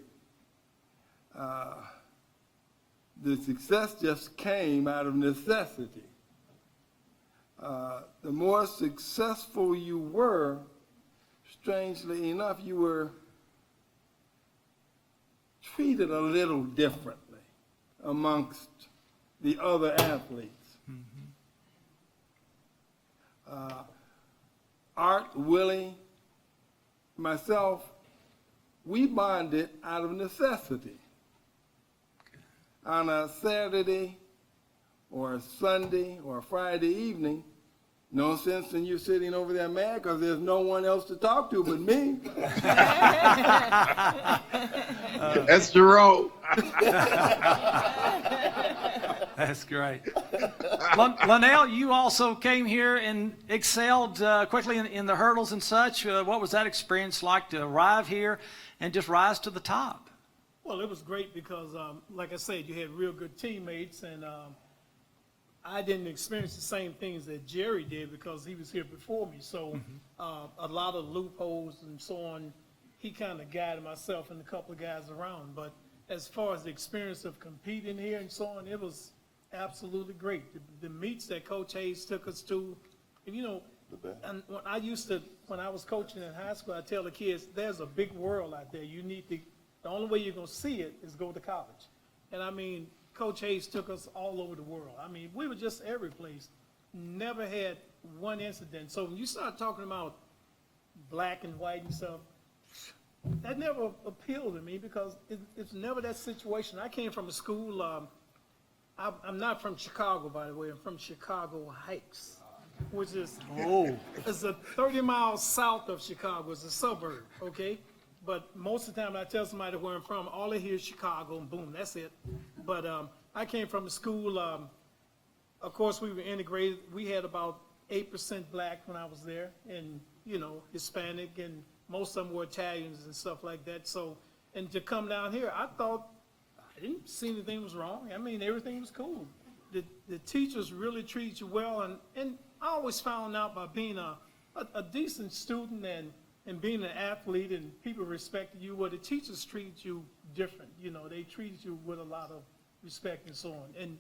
The success just came out of necessity. The more successful you were, strangely enough, you were treated a little differently amongst the other athletes. Art, Willie, myself, we bonded out of necessity. On a Saturday or a Sunday or a Friday evening, no sense in you sitting over there mad because there's no one else to talk to but me. That's Jerome. That's great. Lonnell, you also came here and excelled quickly in the hurdles and such. What was that experience like to arrive here and just rise to the top? Well, it was great because, like I said, you had real good teammates, and I didn't experience the same things that Jerry did because he was here before me. So a lot of loopholes and so on, he kind of guided myself and a couple of guys around. But as far as the experience of competing here and so on, it was absolutely great. The meets that Coach Hayes took us to, and you know, and when I was coaching in high school, I tell the kids, there's a big world out there. The only way you're gonna see it is go to college. And I mean, Coach Hayes took us all over the world. I mean, we were just every place. Never had one incident. So when you start talking about black and white and stuff, that never appealed to me because it's never that situation. I came from a school, I'm not from Chicago, by the way. I'm from Chicago Heights, which is it's a 30 miles south of Chicago. It's a suburb, okay? But most of the time when I tell somebody where I'm from, all they hear is Chicago, and boom, that's it. But I came from a school, of course, we were integrated. We had about 8% black when I was there, and, you know, Hispanic, and most of them were Italians and stuff like that. So, and to come down here, I didn't see anything was wrong. I mean, everything was cool. The teachers really treated you well, and I always found out by being a decent student and being an athlete and people respected you, well, the teachers treated you different. You know, they treated you with a lot of respect and so on. And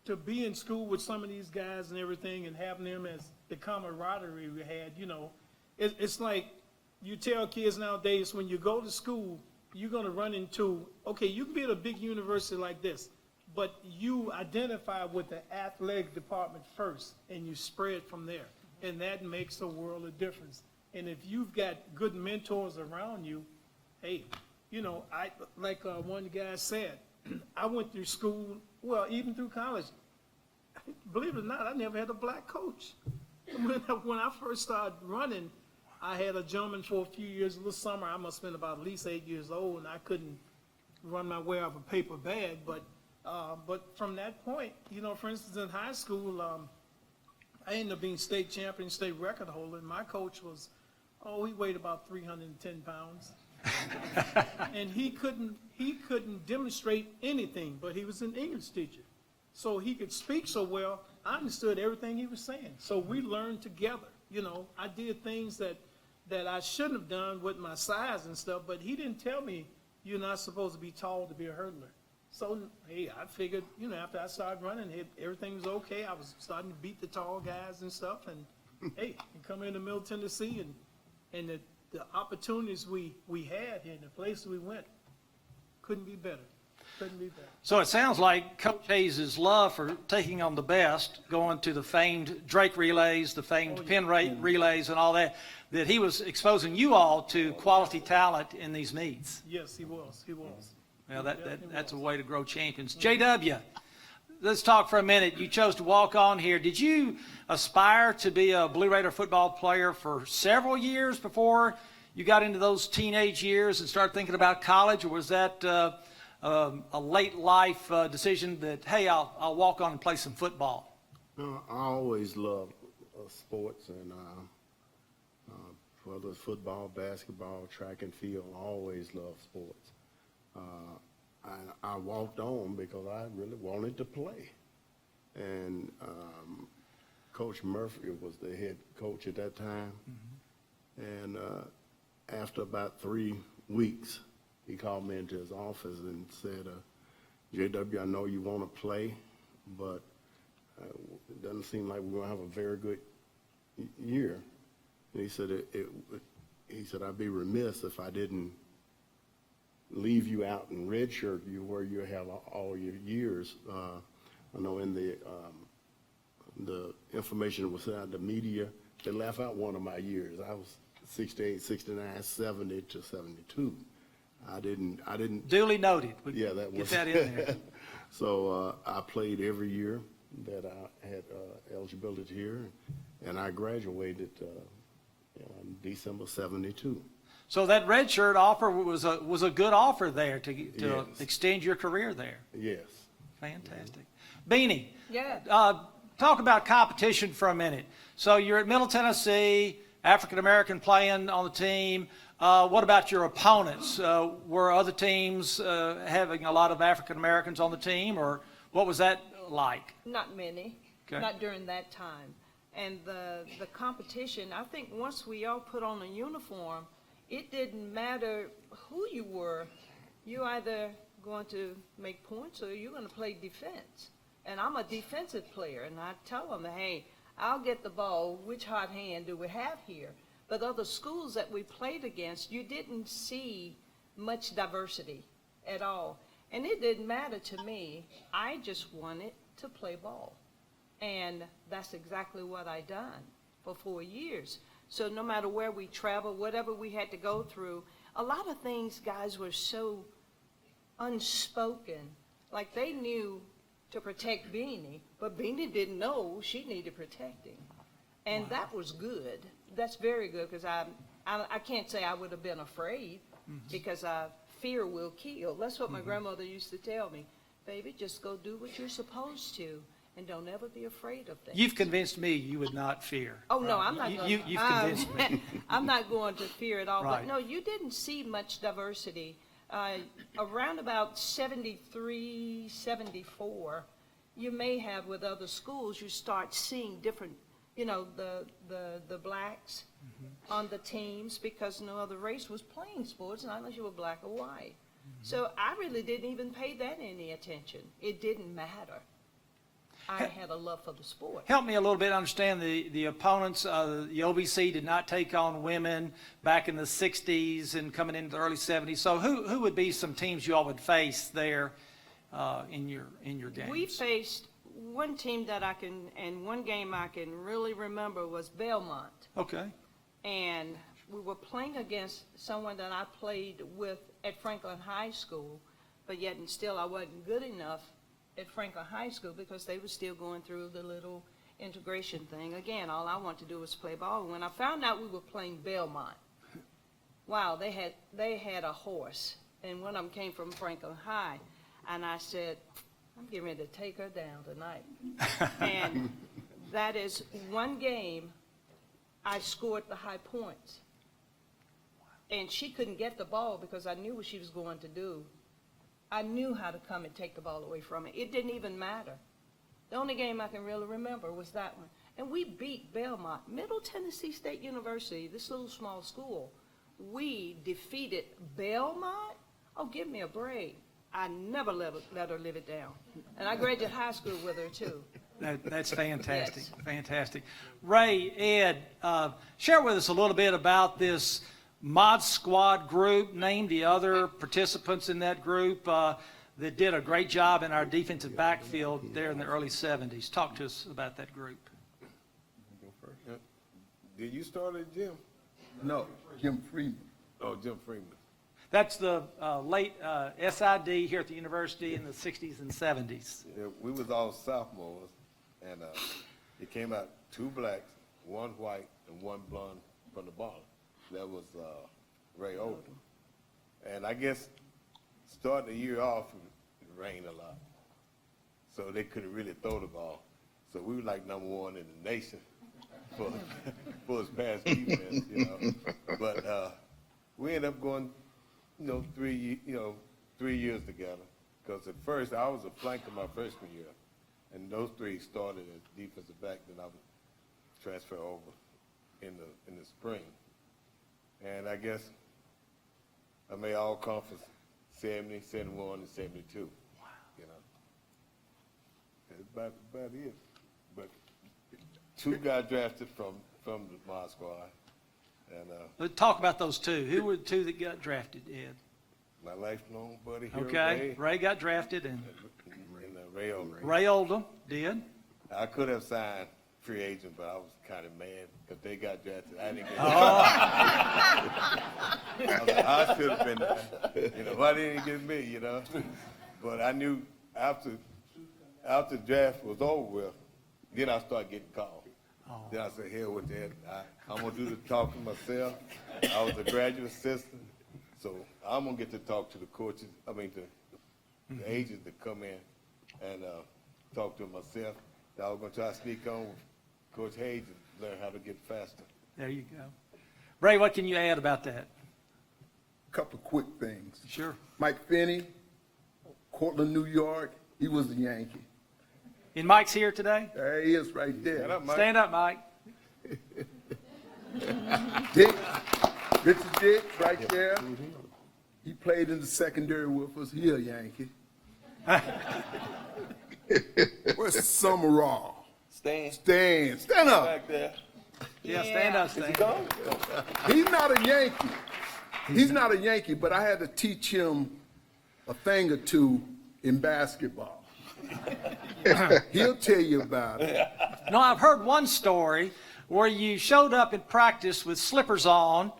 to be in school with some of these guys and everything and having them as the camaraderie we had, you know, it's like you tell kids nowadays when you go to school, you're going to run into, okay, you can be at a big university like this, but you identify with the athletic department first and you spread from there. And that makes a world of difference. And if you've got good mentors around you, hey, you know, like one of the guys said, I went through school, well, even through college. Believe it or not, I never had a black coach. When I first started running, I had a gentleman for a few years. This summer, I must have been about at least 8 years old, and I couldn't run my way off a paper bag. But from that point, you know, for instance, in high school, I ended up being state champion, state record holder, and my coach was, he weighed about 310 pounds. And he couldn't demonstrate anything, but he was an English teacher. So he could speak so well, I understood everything he was saying. So we learned together. You know, I did things that I shouldn't have done with my size and stuff, but he didn't tell me you're not supposed to be tall to be a hurdler. So, hey, I figured, you know, after I started running, everything was okay. I was starting to beat the tall guys and stuff, and hey, you come into Middle Tennessee, and the opportunities we had here and the places we went couldn't be better. Couldn't be better. So it sounds like Coach Hayes' love for taking on the best, going to the famed Drake relays, the famed Penn relays and all that, that he was exposing you all to quality talent in these meets. Yes, he was. He was. Well, that's a way to grow champions. JW, let's talk for a minute. You chose to walk on here. Did you aspire to be a Blue Raider football player for several years before you got into those teenage years and started thinking about college, or was that a late life decision that, hey, I'll walk on and play some football? No, I always loved sports, and whether it's football, basketball, track and field, I always loved sports. I walked on because I really wanted to play. And Coach Murphy was the head coach at that time. Mm-hmm. And after about 3 weeks, he called me into his office and said, JW, I know you want to play, but it doesn't seem like we're going to have a very good year. And he said, I'd be remiss if I didn't leave you out and redshirt you where you have all your years. I know in the information that was sent out to the media, they left out one of my years. I was 68, 69, 70 to 72. I didn't. Duly noted. Yeah, that was. Get that in there. So I played every year that I had eligibility here, and I graduated in December 72. So that redshirt offer was a good offer there to Yes. extend your career there. Yes. Fantastic. Beanie. Yeah. Talk about competition for a minute. So you're at Middle Tennessee, African American playing on the team. What about your opponents? Were other teams having a lot of African Americans on the team, or what was that like? Not many. Okay. Not during that time. And the competition, I think once we all put on a uniform, it didn't matter who you were. You either going to make points or you're going to play defense. And I'm a defensive player, and I tell them, hey, I'll get the ball. Which hot hand do we have here? But other schools that we played against, you didn't see much diversity at all. And it didn't matter to me. I just wanted to play ball. And that's exactly what I done for 4 years. So no matter where we traveled, whatever we had to go through, a lot of things, guys, were so unspoken. Like they knew to protect Beanie, but Beanie didn't know she needed protecting. And that was good. That's very good, because I can't say I would have been afraid, because fear will kill. That's what my grandmother used to tell me. Baby, just go do what you're supposed to, and don't ever be afraid of things. You've convinced me you would not fear. Oh, no, I'm not going You've convinced me. I'm not going to fear at all. Right. But no, you didn't see much diversity. Around about 73, 74, you may have with other schools, you start seeing different, you know, the blacks on the teams, because no other race was playing sports, not unless you were black or white. So I really didn't even pay that any attention. It didn't matter. I had a love for the sport. Help me a little bit understand the opponents. The OVC did not take on women back in the 60s and coming into the early 70s. So who would be some teams you all would face there in your games? We faced one team that and one game I can really remember was Belmont. Okay. And we were playing against someone that I played with at Franklin High School, but yet and still I wasn't good enough at Franklin High School because they were still going through the little integration thing. Again, all I wanted to do was play ball. When I found out we were playing Belmont, wow, they had a horse, and one of them came from Franklin High, and I said, I'm getting ready to take her down tonight. And that is one game I scored the high points. And she couldn't get the ball because I knew what she was going to do. I knew how to come and take the ball away from her. It didn't even matter. The only game I can really remember was that one. And we beat Belmont. Middle Tennessee State University, this little small school, we defeated Belmont? Oh, give me a break. I never let her live it down. And I graduated high school with her, too. That's fantastic. Yes. Fantastic. Ray, Ed, share with us a little bit about this Mod Squad group. Name the other participants in that group that did a great job in our defensive backfield there in the early 70s. Talk to us about that group. Did you start it, Jim? No, Jim Freeman. Oh, Jim Freeman. That's the late SID here at the university in the 60s and 70s. Yeah, we was all sophomores, and it came out 2 blacks, 1 white, and 1 blonde from the bottom. That was Ray Oldham. And I guess starting the year off, it rained a lot. So they couldn't really throw the ball. So we were like #1 in the nation for his pass defense, you know. But we ended up going, 3 years together. Because at first, I was a flanker my freshman year. And those 3 started as defensive back, then I would transfer over in the spring. And I guess I made all conference 70, 71, and 72. Wow. That's about it. But 2 got drafted from the Mod Squad. And Let's talk about those 2. Who were the 2 that got drafted, Ed? my lifelong buddy here, Okay, Ray got drafted, and Ray Oldham. Ray Oldham did. I could have signed free agent, but I was kind of mad because they got drafted. I didn't get I should have been there. Why didn't he get me, But I knew after the draft was over with, then I started getting called. Then I said, hell with that. I'm going to do the talking myself. I was a graduate assistant, so I'm going to get to talk to the coaches, the agents that come in and talk to them myself. I was going to try to sneak on with Coach Hayes and learn how to get faster. There you go. Ray, what can you add about that? Couple quick things. Sure. Mike Finney, Cortland, New York, he was a Yankee. And Mike's here today? There he is right there. Stand up, Mike. Stand up, Mike. Dick, Richard Dick, right there. He played in the secondary with us. He a Yankee. Where's Summerall? Stan, Stand up. back there. Yeah, stand up, Is he stand. gone? He's not a Yankee. He's not a Yankee, but I had to teach him a thing or two in basketball. He'll tell you about it. No, I've heard one story where you showed up in practice with slippers on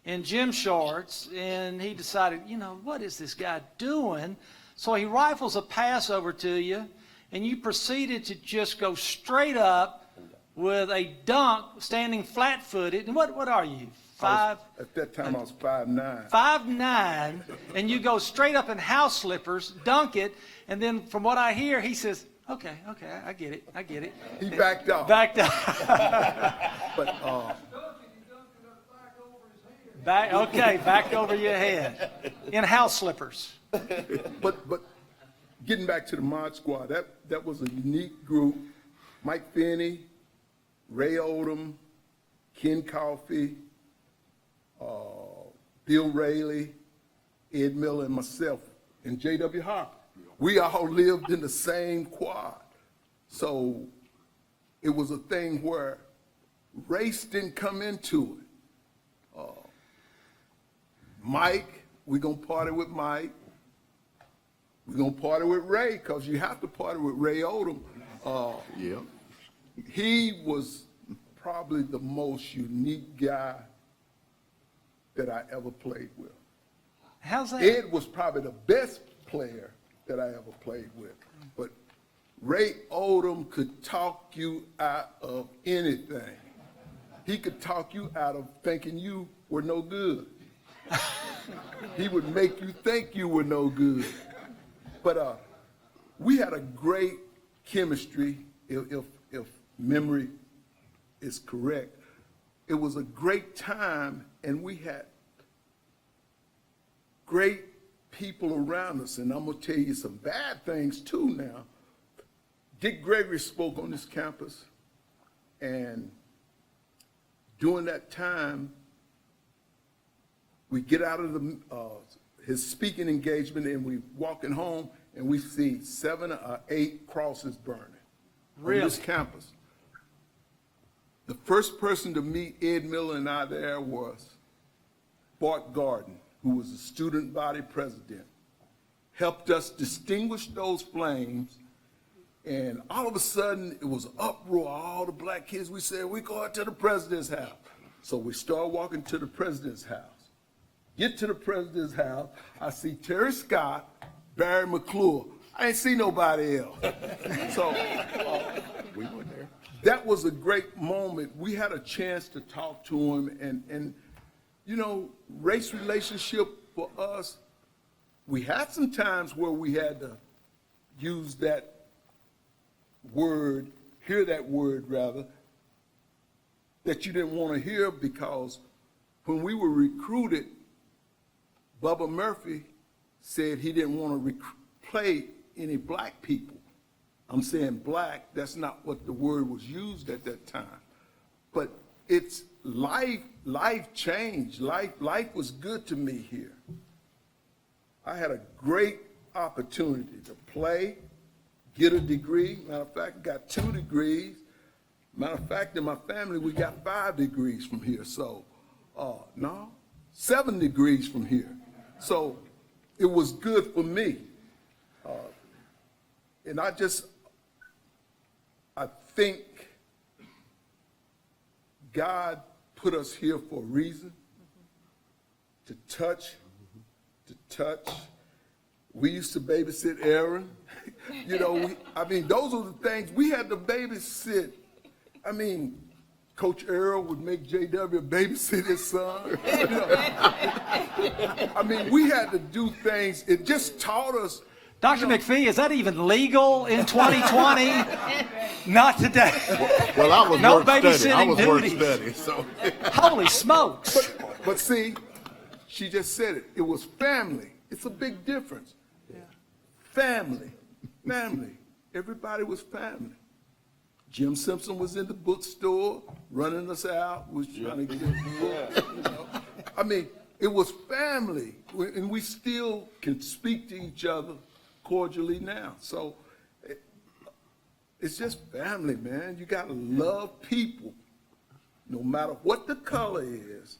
and gym shorts, and he decided, you know, what is this guy doing? So he rifles a pass over to you, and you proceeded to just go straight up with a dunk, standing flat-footed. And what are you, At that time, I was 5'9". 5'9", and you go straight up in house slippers, dunk it, and then from what I hear, he says, okay, I get it. He backed off. Backed up. But back over your head. In house slippers. but getting back to the Mod Squad, that was a unique group. Mike Finney, Ray Odom, Ken Coffey, Bill Rayleigh, Ed Miller, and myself, and W Harper. We all lived in the same quad. So it was a thing where race didn't come into it. Mike, we're going to party with Mike. We're going to party with Ray, because you have to party with Ray Odom. Yeah. He was probably the most unique guy that I ever played with. How's that? Ed was probably the best player that I ever played with. But Ray Odom could talk you out of anything. He could talk you out of thinking you were no good. He would make you think you were no good. But we had a great chemistry, if memory is correct. It was a great time, and we had great people around us. And I'm going to tell you some bad things too now. Dick Gregory spoke on this campus, and during that time, we get out of his speaking engagement, and we walking home, and we see 7 or 8 crosses burning on this campus. The first person to meet Ed Miller and I there was Bart Garden, who was the student body president, helped us distinguish those flames, and all of a sudden, it was an uproar. All the black kids, we said, we go out to the president's house. So we start walking to the president's house. Get to the president's house, I see Terry Scott, Barry McClure. I ain't see nobody else. So We were there. that was a great moment. We had a chance to talk to him, and you know, race relationship for us, we had some times where we had to use that word, hear that word rather, that you didn't want to hear, because when we were recruited, Bubba Murphy said he didn't want to play any black people. I'm saying black, that's not what the word was used at that time. But it's life changed. Life was good to me here. I had a great opportunity to play, get a degree. Matter of fact, got 2 degrees. Matter of fact, in my family, we got 5 degrees from here. So, 7 degrees from here. So it was good for me. And I think God put us here for a reason, to touch. We used to babysit Aaron. You know, those are the things we had to babysit. Coach Earl would make JW babysit his son. You know? We had to do things. It just taught us. Dr. McPhee, is that even legal in 2020? Not today. Well, I was No work study. I babysitting was work duties. study. So Holy smokes. But see, she just said it. It was family. It's a big difference. Family. Everybody was family. Jim Simpson was in the bookstore, running us out, was trying to get you know. It was family, and we still can speak to each other cordially now. So it's just family, man. You gotta love people, no matter what the color is,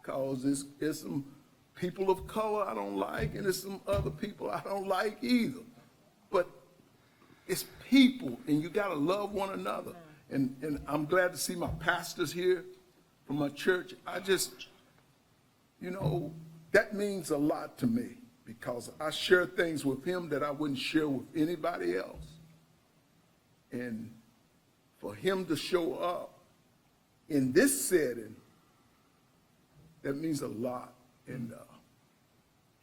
cause there's some people of color I don't like, and there's some other people I don't like either. But it's people, and you gotta love one another. And I'm glad to see my pastors here from my church. I just, you know, that means a lot to me because I share things with him that I wouldn't share with anybody else. And for him to show up in this setting, that means a lot. And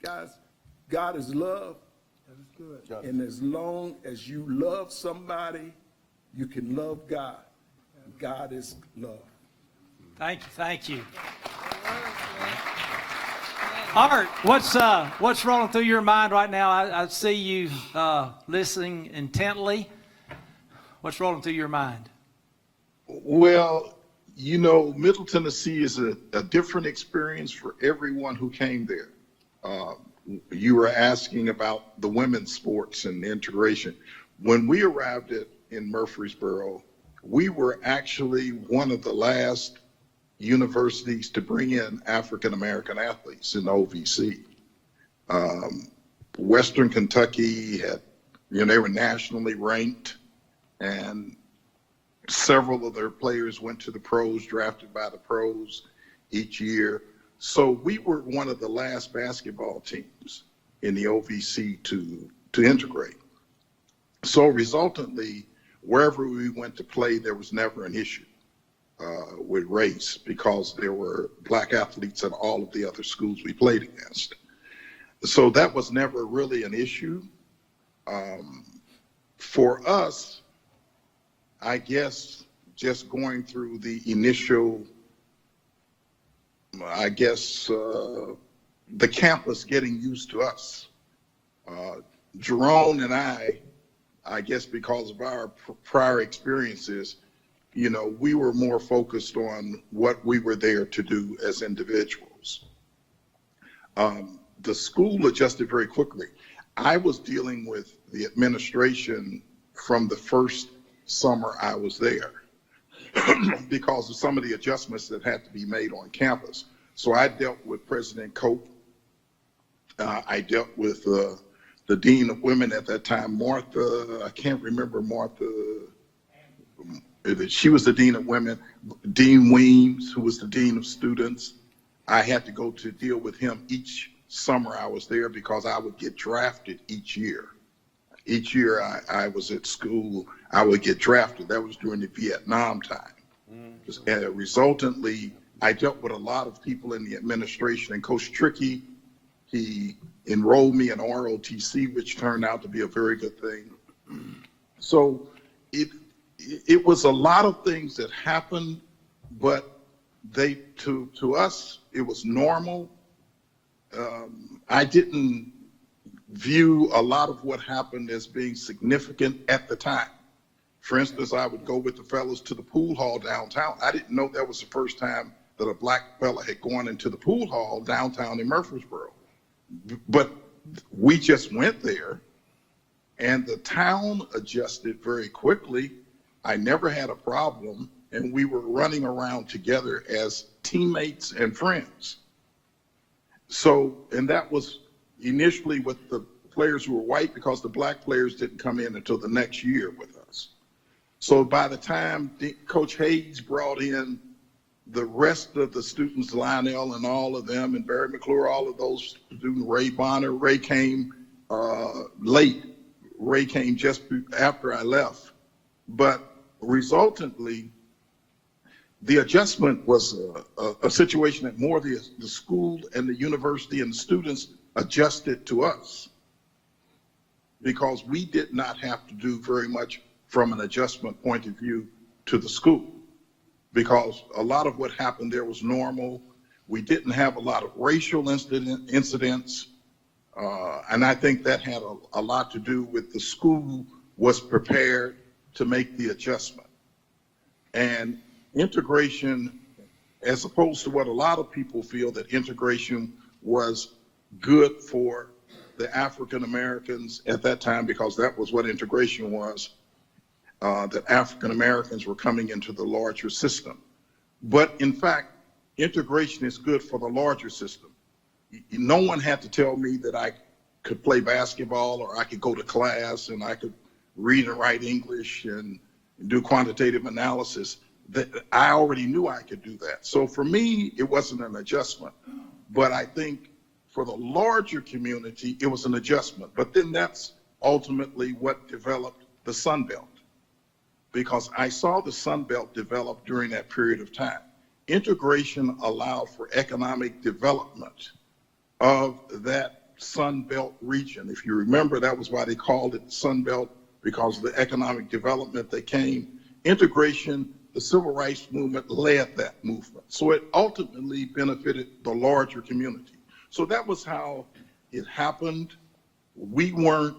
guys, God is love. That is good. And as long as you love somebody, you can love God. And God is love. Thank you, thank you. Art, what's rolling through your mind right now? I see you listening intently. What's rolling through your mind? Well, you know, Middle Tennessee is a different experience for everyone who came there. You were asking about the women's sports and the integration. When we arrived in Murfreesboro, we were actually one of the last universities to bring in African-American athletes in the OVC. Western Kentucky had, you know, they were nationally ranked, and several of their players went to the pros, drafted by the pros each year. So we were one of the last basketball teams in the OVC to integrate. So resultantly, wherever we went to play, there was never an issue with race because there were black athletes at all of the other schools we played against. So that was never really an issue. For us, I guess just going through the initial, I guess, the campus getting used to us. Jerome and I guess because of our prior experiences, you know, we were more focused on what we were there to do as individuals. The school adjusted very quickly. I was dealing with the administration from the first summer I was there because of some of the adjustments that had to be made on campus. So I dealt with President Polk. I dealt with the Dean of Women at that time, Martha, I can't remember Martha, she was the Dean of Women, Dean Weems, who was the Dean of Students. I had to go to deal with him each summer I was there because I would get drafted each year. Each year I was at school, I would get drafted. That was during the Vietnam time. And resultantly, I dealt with a lot of people in the administration, and Coach Trickey, he enrolled me in ROTC, which turned out to be a very good thing. So it was a lot of things that happened, but to us, it was normal. I didn't view a lot of what happened as being significant at the time. For instance, I would go with the fellas to the pool hall downtown. I didn't know that was the first time that a black fella had gone into the pool hall downtown in Murfreesboro. But we just went there, and the town adjusted very quickly. I never had a problem, and we were running around together as teammates and friends. So, and that was initially with the players who were white because the black players didn't come in until the next year with us. So by the time Coach Hayes brought in the rest of the students, Lonnell and all of them, and Barry McClure, all of those students, Ray Bonner, Ray came late. Ray came just after I left. But resultantly, the adjustment was a situation that more the school and the university and the students adjusted to us because we did not have to do very much from an adjustment point of view to the school because a lot of what happened there was normal. We didn't have a lot of racial incidents, and I think that had a lot to do with the school was prepared to make the adjustment. And integration, as opposed to what a lot of people feel that integration was good for the African Americans at that time, because that was what integration was. that African Americans were coming into the larger system. But in fact, integration is good for the larger system. No one had to tell me that I could play basketball or I could go to class and I could read and write English and do quantitative analysis. That I already knew I could do that. So for me, it wasn't an adjustment. But I think for the larger community, it was an adjustment. But then that's ultimately what developed the Sun Belt, because I saw the Sun Belt develop during that period of time. Integration allowed for economic development of that Sun Belt region. If you remember, that was why they called it Sun Belt, because of the economic development that came. Integration, the civil rights movement led that movement. So it ultimately benefited the larger community. So that was how it happened. We weren't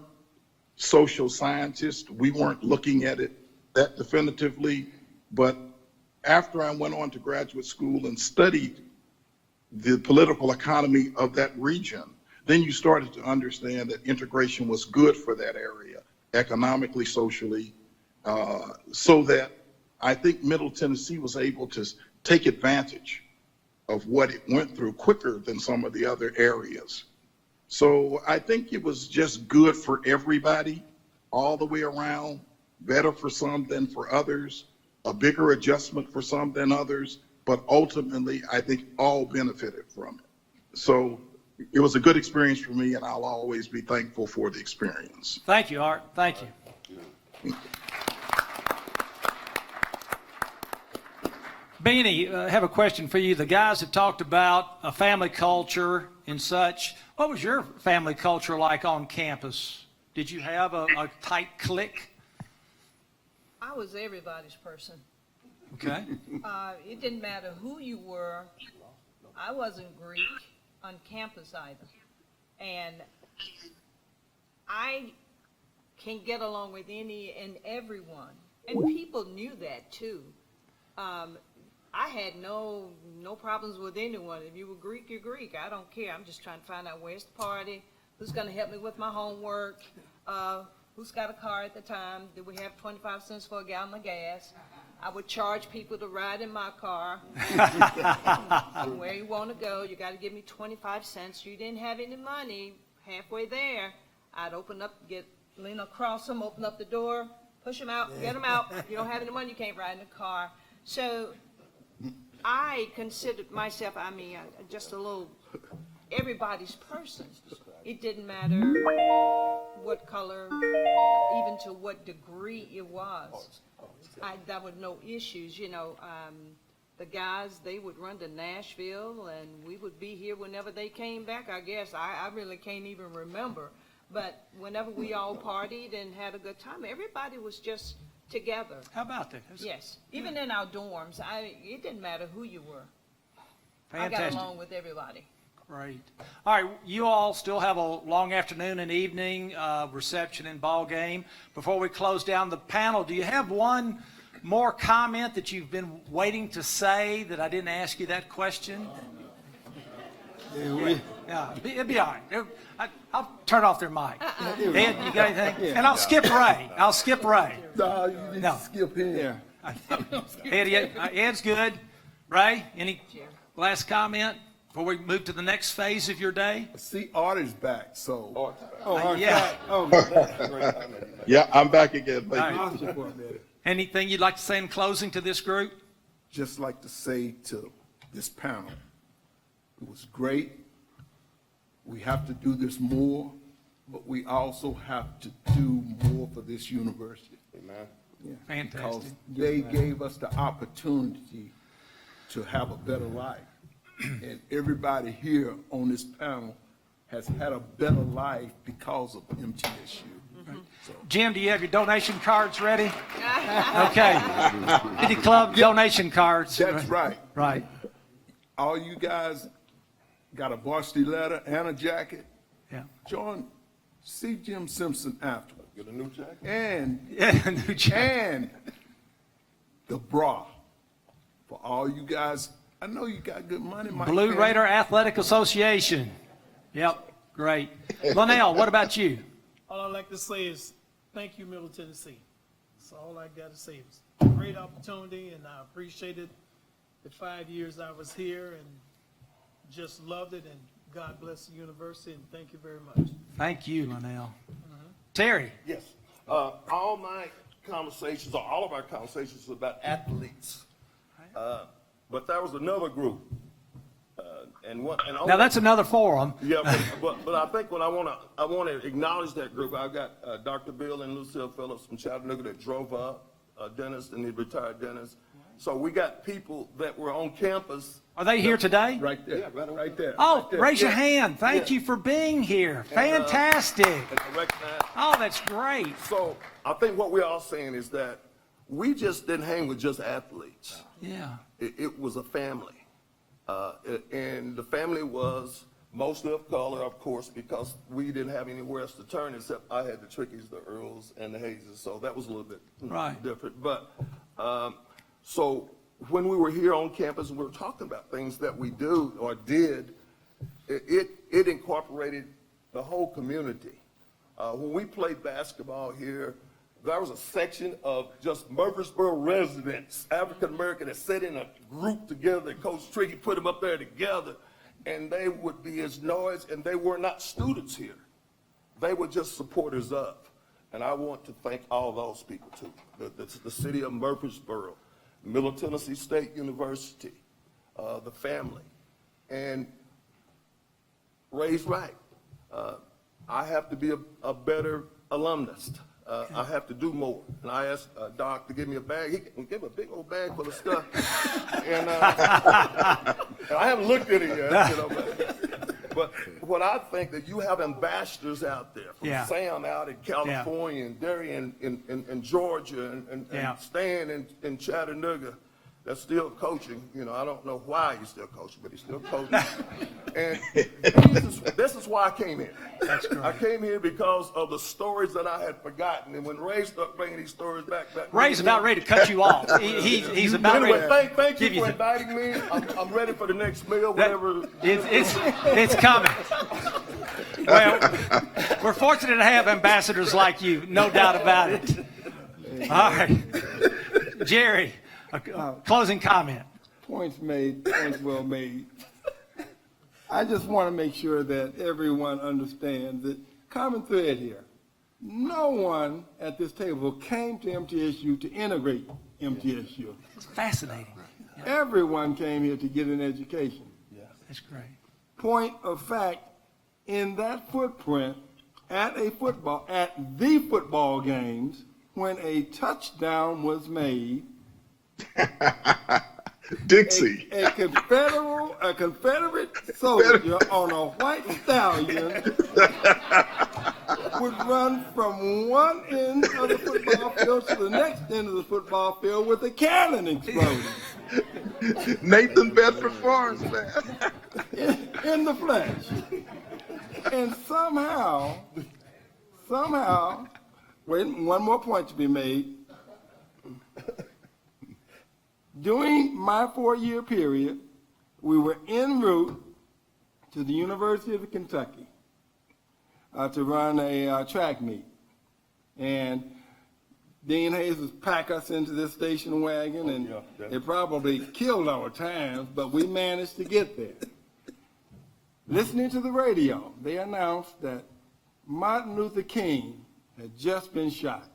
social scientists. We weren't looking at it that definitively. But after I went on to graduate school and studied the political economy of that region, then you started to understand that integration was good for that area, economically, socially, so that I think Middle Tennessee was able to take advantage of what it went through quicker than some of the other areas. So I think it was just good for everybody all the way around, better for some than for others, a bigger adjustment for some than others, but ultimately I think all benefited from it. So it was a good experience for me, and I'll always be thankful for the experience. Thank you, Art. Thank you. Beanie, I have a question for you. The guys have talked about a family culture and such. What was your family culture like on campus? Did you have a tight clique? I was everybody's person. Okay. It didn't matter who you were. I wasn't Greek on campus either. And I can get along with any and everyone. And people knew that too. I had no problems with anyone. If you were Greek, you're Greek. I don't care. I'm just trying to find out where's the party, who's going to help me with my homework, who's got a car at the time. Did we have 25 cents for a gallon of gas? I would charge people to ride in my car. Where you want to go, you got to give me 25 cents. You didn't have any money. Halfway there, I'd lean across them, open up the door, push them out, get them out. If you don't have any money, you can't ride in the car. So I considered myself, just a little everybody's person. It didn't matter what color, even to what degree it was. There were no issues, the guys, they would run to Nashville and we would be here whenever they came back, I guess. I really can't even remember. But whenever we all partied and had a good time, everybody was just together. How about that? Yes. Even in our dorms, it didn't matter who you were. Fantastic. I got along with everybody. Great. All right, you all still have a long afternoon and evening reception and ball game. Before we close down the panel, do you have one more comment that you've been waiting to say that I didn't ask you that question? Yeah, it'll be all right. I'll turn off their mic. Ed, you got anything? And I'll skip Ray. No, you didn't No. skip him. Ed's good. Ray, any last comment before we move to the next phase of your day? See, Art is back, so. Yeah. Yeah, I'm back again. All right. Anything you'd like to say in closing to this group? Just like to say to this panel, it was great. We have to do this more, but we also have to do more for this university. Amen. Yeah. Fantastic. Because they gave us the opportunity to have a better life. And everybody here on this panel has had a better life because of MTSU. So, Jim, do you have your donation cards ready? Okay. City Club donation cards. that's right. Right. All you guys got a varsity letter and a jacket. Yeah. See Jim Simpson afterwards. Get a new jacket? And Yeah, new jacket. and the bra for all you guys. I know you got good money, Mike. Blue Raider Athletic Association. Yep, great. Lonnell, what about you? All I'd like to say is thank you, Middle Tennessee. That's all I got to say. It was a great opportunity, and I appreciated the 5 years I was here and just loved it, and God bless the university, and thank you very much. Thank you, Lonnell. Terry? Yes. All my conversations, or all of our conversations, was about athletes. But there was another group. Now, that's another forum. Yeah, but I think when I want to acknowledge that group. I've got Dr. Bill and Lucille Phillips from Chattanooga that drove up, dentist, and the retired dentist. So we got people that were on campus. Are they here today? Right there, right there. Oh, right there. raise your hand. Thank you for being here. Fantastic. And I recognize. Oh, that's great. So I think what we're all saying is that we just didn't hang with just athletes. Yeah. It was a family. And the family was mostly of color, of course, because we didn't have anywhere else to turn except I had the Trickies, the Earls, and the Hayes. So that was a little bit different. But so when we were here on campus and we were talking about things that we do or did, it incorporated the whole community. When we played basketball here, there was a section of just Murfreesboro residents, African American, that sat in a group together. Coach Tricky put them up there together, and they would be as noise, and they were not students here. They were just supporters of. And I want to thank all those people too. The city of Murfreesboro, Middle Tennessee State University, the family, and Ray's right. I have to be a better alumnus. I have to do more. And I asked Doc to give me a bag. He gave a big old bag full of stuff. And I haven't looked at it yet, you know, but what I think that you have ambassadors out there, from Sam out in California, and Darian in Georgia, and Stan in Chattanooga, that's still coaching. You know, I don't know why he's still coaching, but he's still coaching. And this is why I came here. That's great. I came here because of the stories that I had forgotten. And when Ray started bringing these stories back Ray's about ready to cut you off. He's about ready. Anyway, thank you for inviting me. I'm ready for the next meal, whatever. It's coming. Well, we're fortunate to have ambassadors like you, no doubt about it. All right. Jerry, a closing comment. Points made, points well made. I just want to make sure that everyone understands that common thread here. No one at this table came to MTSU to integrate MTSU. It's fascinating. Everyone came here to get an education. That's great. Point of fact, in that footprint, at the football games, when a touchdown was made, Dixie. A Confederate soldier on a white stallion would run from one end of the football field to the next end of the football field with a cannon exploding. Nathan Bedford Forrest, man. in the flesh. And somehow, wait, one more point to be made. During my 4-year period, we were en route to the University of Kentucky to run a track meet. And Dean Hayes would pack us into this station wagon, and it probably killed our times, but we managed to get there. Listening to the radio, they announced that Martin Luther King had just been shot.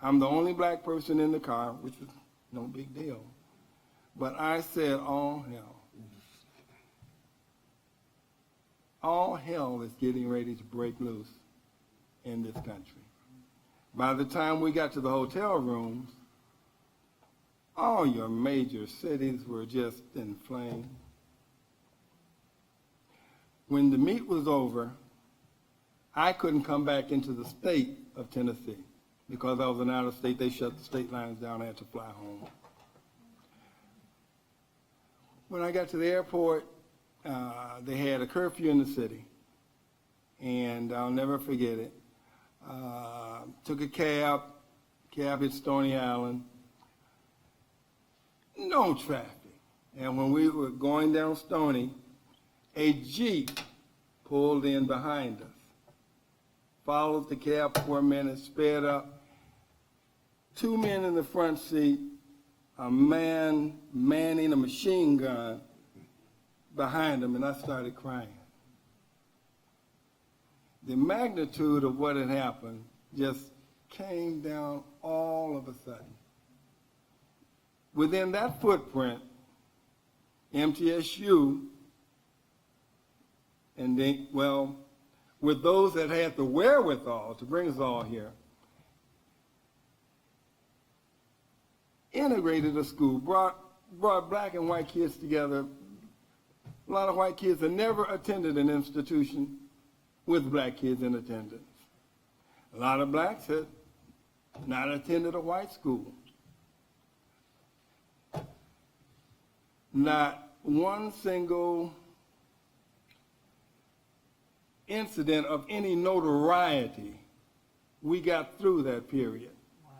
I'm the only black person in the car, which was no big deal. But I said, all hell. All hell is getting ready to break loose in this country. By the time we got to the hotel rooms, all your major cities were just in flames. When the meet was over, I couldn't come back into the state of Tennessee. Because I was an out-of-state, they shut the state lines down. I had to fly home. When I got to the airport, they had a curfew in the city. And I'll never forget it. Took a cab at Stony Island. No traffic. And when we were going down Stony, a Jeep pulled in behind us. Followed the cab for a minute, sped up, 2 men in the front seat, a man manning a machine gun behind him, and I started crying. The magnitude of what had happened just came down all of a sudden. Within that footprint, MTSU, and then, well, with those that had the wherewithal to bring us all here, integrated a school, brought black and white kids together. A lot of white kids had never attended an institution with black kids in attendance. A lot of blacks had not attended a white school. Not one single incident of any notoriety we got through that period. Wow.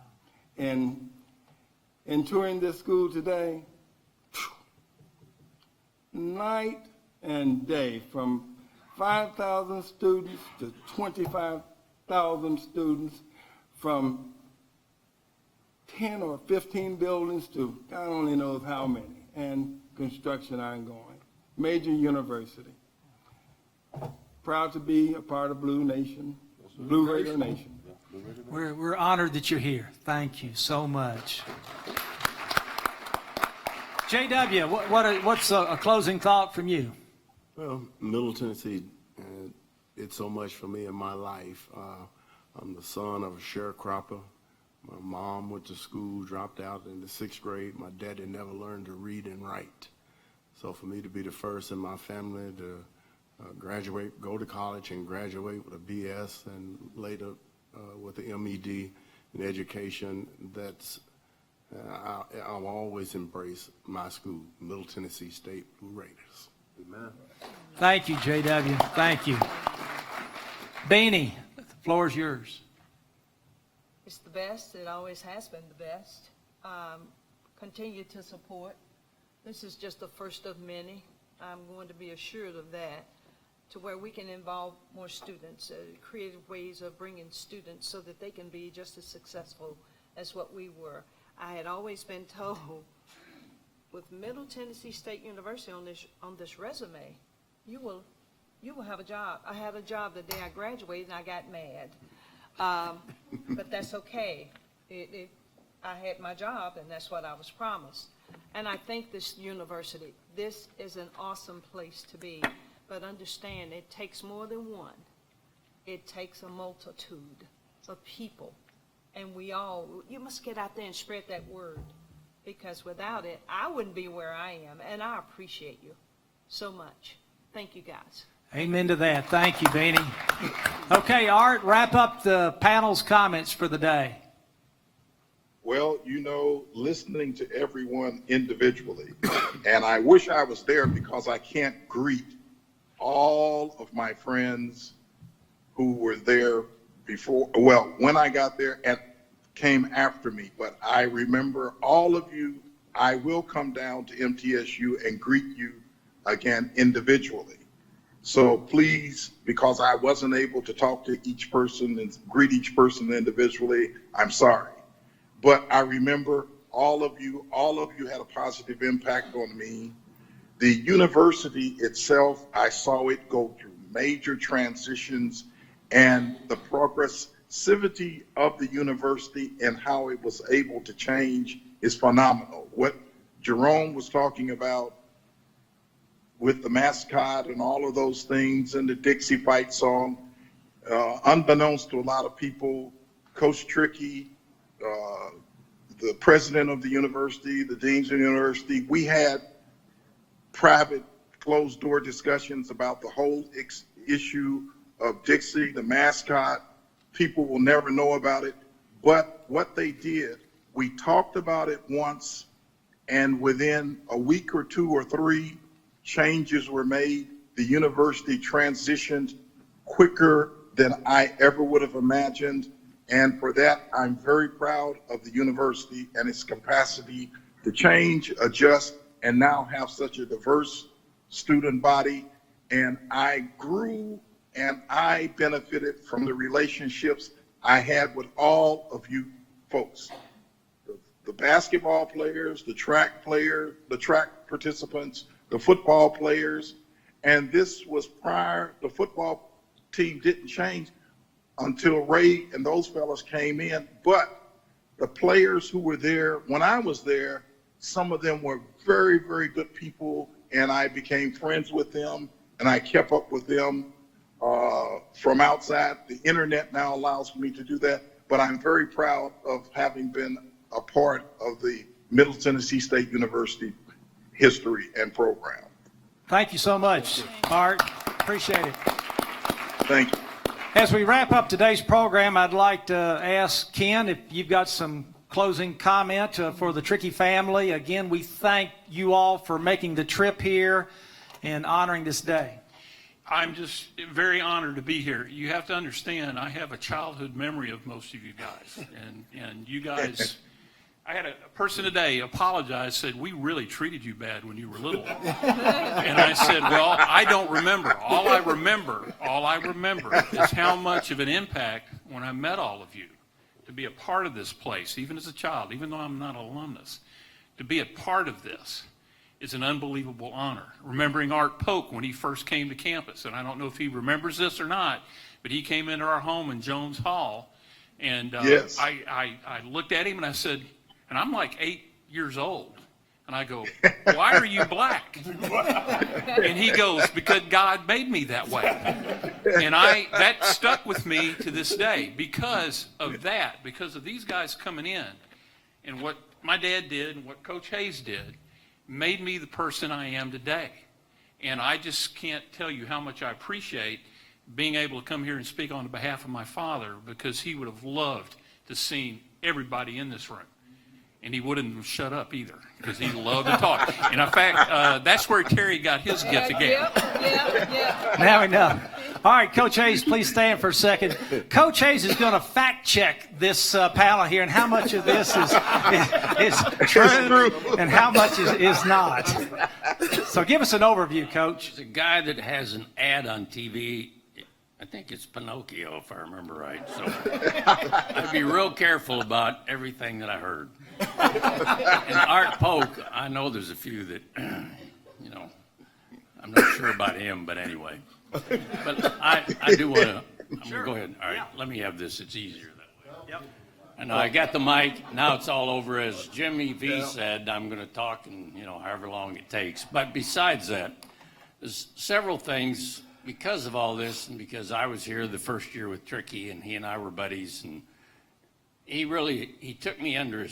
And in touring this school today, night and day, from 5,000 students to 25,000 students, from 10 or 15 buildings to God only knows how many, and construction ongoing. Major university. Proud to be a part of Blue Nation, Blue Raider Nation. We're honored that you're here. Thank you so much. JW, what's a closing thought from you? Well, Middle Tennessee, it's so much for me in my life. I'm the son of a sharecropper. My mom went to school, dropped out in the 6th grade. My daddy never learned to read and write. So for me to be the first in my family to graduate, go to college and graduate with a BS and later with the MED in education, that's I'll always embrace my school, Middle Tennessee State Blue Raiders. Amen. Thank you, JW. Thank you. Beanie, the floor is yours. It's the best. It always has been the best. Continue to support. This is just the first of many. I'm going to be assured of that, to where we can involve more students, creative ways of bringing students so that they can be just as successful as what we were. I had always been told, with Middle Tennessee State University on this resume, you will have a job. I had a job the day I graduated, and I got mad. But that's okay. I had my job, and that's what I was promised. And I think this university, this is an awesome place to be. But understand, it takes more than one. It takes a multitude of people. And you must get out there and spread that word. Because without it, I wouldn't be where I am. And I appreciate you so much. Thank you, guys. Amen to that. Thank you, Beanie. Okay, Art, wrap up the panel's comments for the day. Well, listening to everyone individually, and I wish I was there because I can't greet all of my friends who were there before, well, when I got there and came after me, but I remember all of you. I will come down to MTSU and greet you again individually. So please, because I wasn't able to talk to each person and greet each person individually, I'm sorry. But I remember all of you had a positive impact on me. The university itself, I saw it go through major transitions, and the progressivity of the university and how it was able to change is phenomenal. What Jerome was talking about with the mascot and all of those things and the Dixie Fight song, unbeknownst to a lot of people, Coach Trickey, the president of the university, the deans of the university, we had private closed door discussions about the whole issue of Dixie, the mascot. People will never know about it, but what they did, we talked about it once, and within a week or 2 or 3, changes were made. The university transitioned quicker than I ever would have imagined. And for that, I'm very proud of the university and its capacity to change, adjust, and now have such a diverse student body. And I grew and I benefited from the relationships I had with all of you folks. the basketball players, the track participants, the football players. And this was prior, the football team didn't change until Ray and those fellas came in. But the players who were there, when I was there, some of them were very, very good people, and I became friends with them, and I kept up with them from outside. The internet now allows me to do that, but I'm very proud of having been a part of the Middle Tennessee State University history and program. Thank you so much, Art. Appreciate it. Thank you. As we wrap up today's program, I'd like to ask Ken if you've got some closing comment for the Trickey family. Again, we thank you all for making the trip here and honoring this day. I'm just very honored to be here. You have to understand, I have a childhood memory of most of you guys. And you guys, I had a person today apologize, said, we really treated you bad when you were little. And I said, well, I don't remember. All I remember is how much of an impact when I met all of you, to be a part of this place, even as a child, even though I'm not an alumnus, to be a part of this is an unbelievable honor. Remembering Art Polk when he first came to campus, and I don't know if he remembers this or not, but he came into our home in Jones Hall, and Yes. I looked at him and I said, and I'm like 8 years old, and I go, why are you black? And he goes, because God made me that way. And that stuck with me to this day because of that, because of these guys coming in, and what my dad did and what Coach Hayes did made me the person I am today. And I just can't tell you how much I appreciate being able to come here and speak on behalf of my father, because he would have loved to see everybody in this room. And he wouldn't have shut up either, because he loved to talk. And in fact, that's where Terry got his gift again. Yeah. Now we know. All right, Coach Hayes, please stand for a second. Coach Hayes is going to fact check this panel here, and how much of this is true and how much is not. So give us an overview, Coach. There's a guy that has an ad on TV. I think it's Pinocchio, if I remember right. So I'd be real careful about everything that I heard. And Art Polk, I know there's a few that, I'm not sure about him, but anyway. But I do want to, I'm going to go ahead. All right, let me have this. It's easier that way. Yep. I know I got the mic. Now it's all over. As Jimmy V said, I'm going to talk and, however long it takes. But besides that, there's several things because of all this, and because I was here the first year with Trickey, and he and I were buddies, and he took me under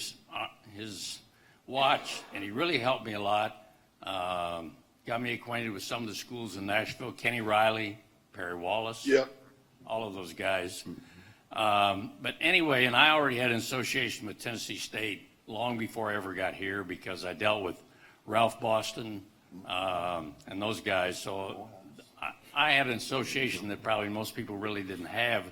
his watch, and he really helped me a lot. Got me acquainted with some of the schools in Nashville, Kenny Riley, Perry Wallace, all of those guys. But anyway, and I already had an association with Tennessee State long before I ever got here, because I dealt with Ralph Boston and those guys. So I had an association that probably most people really didn't have.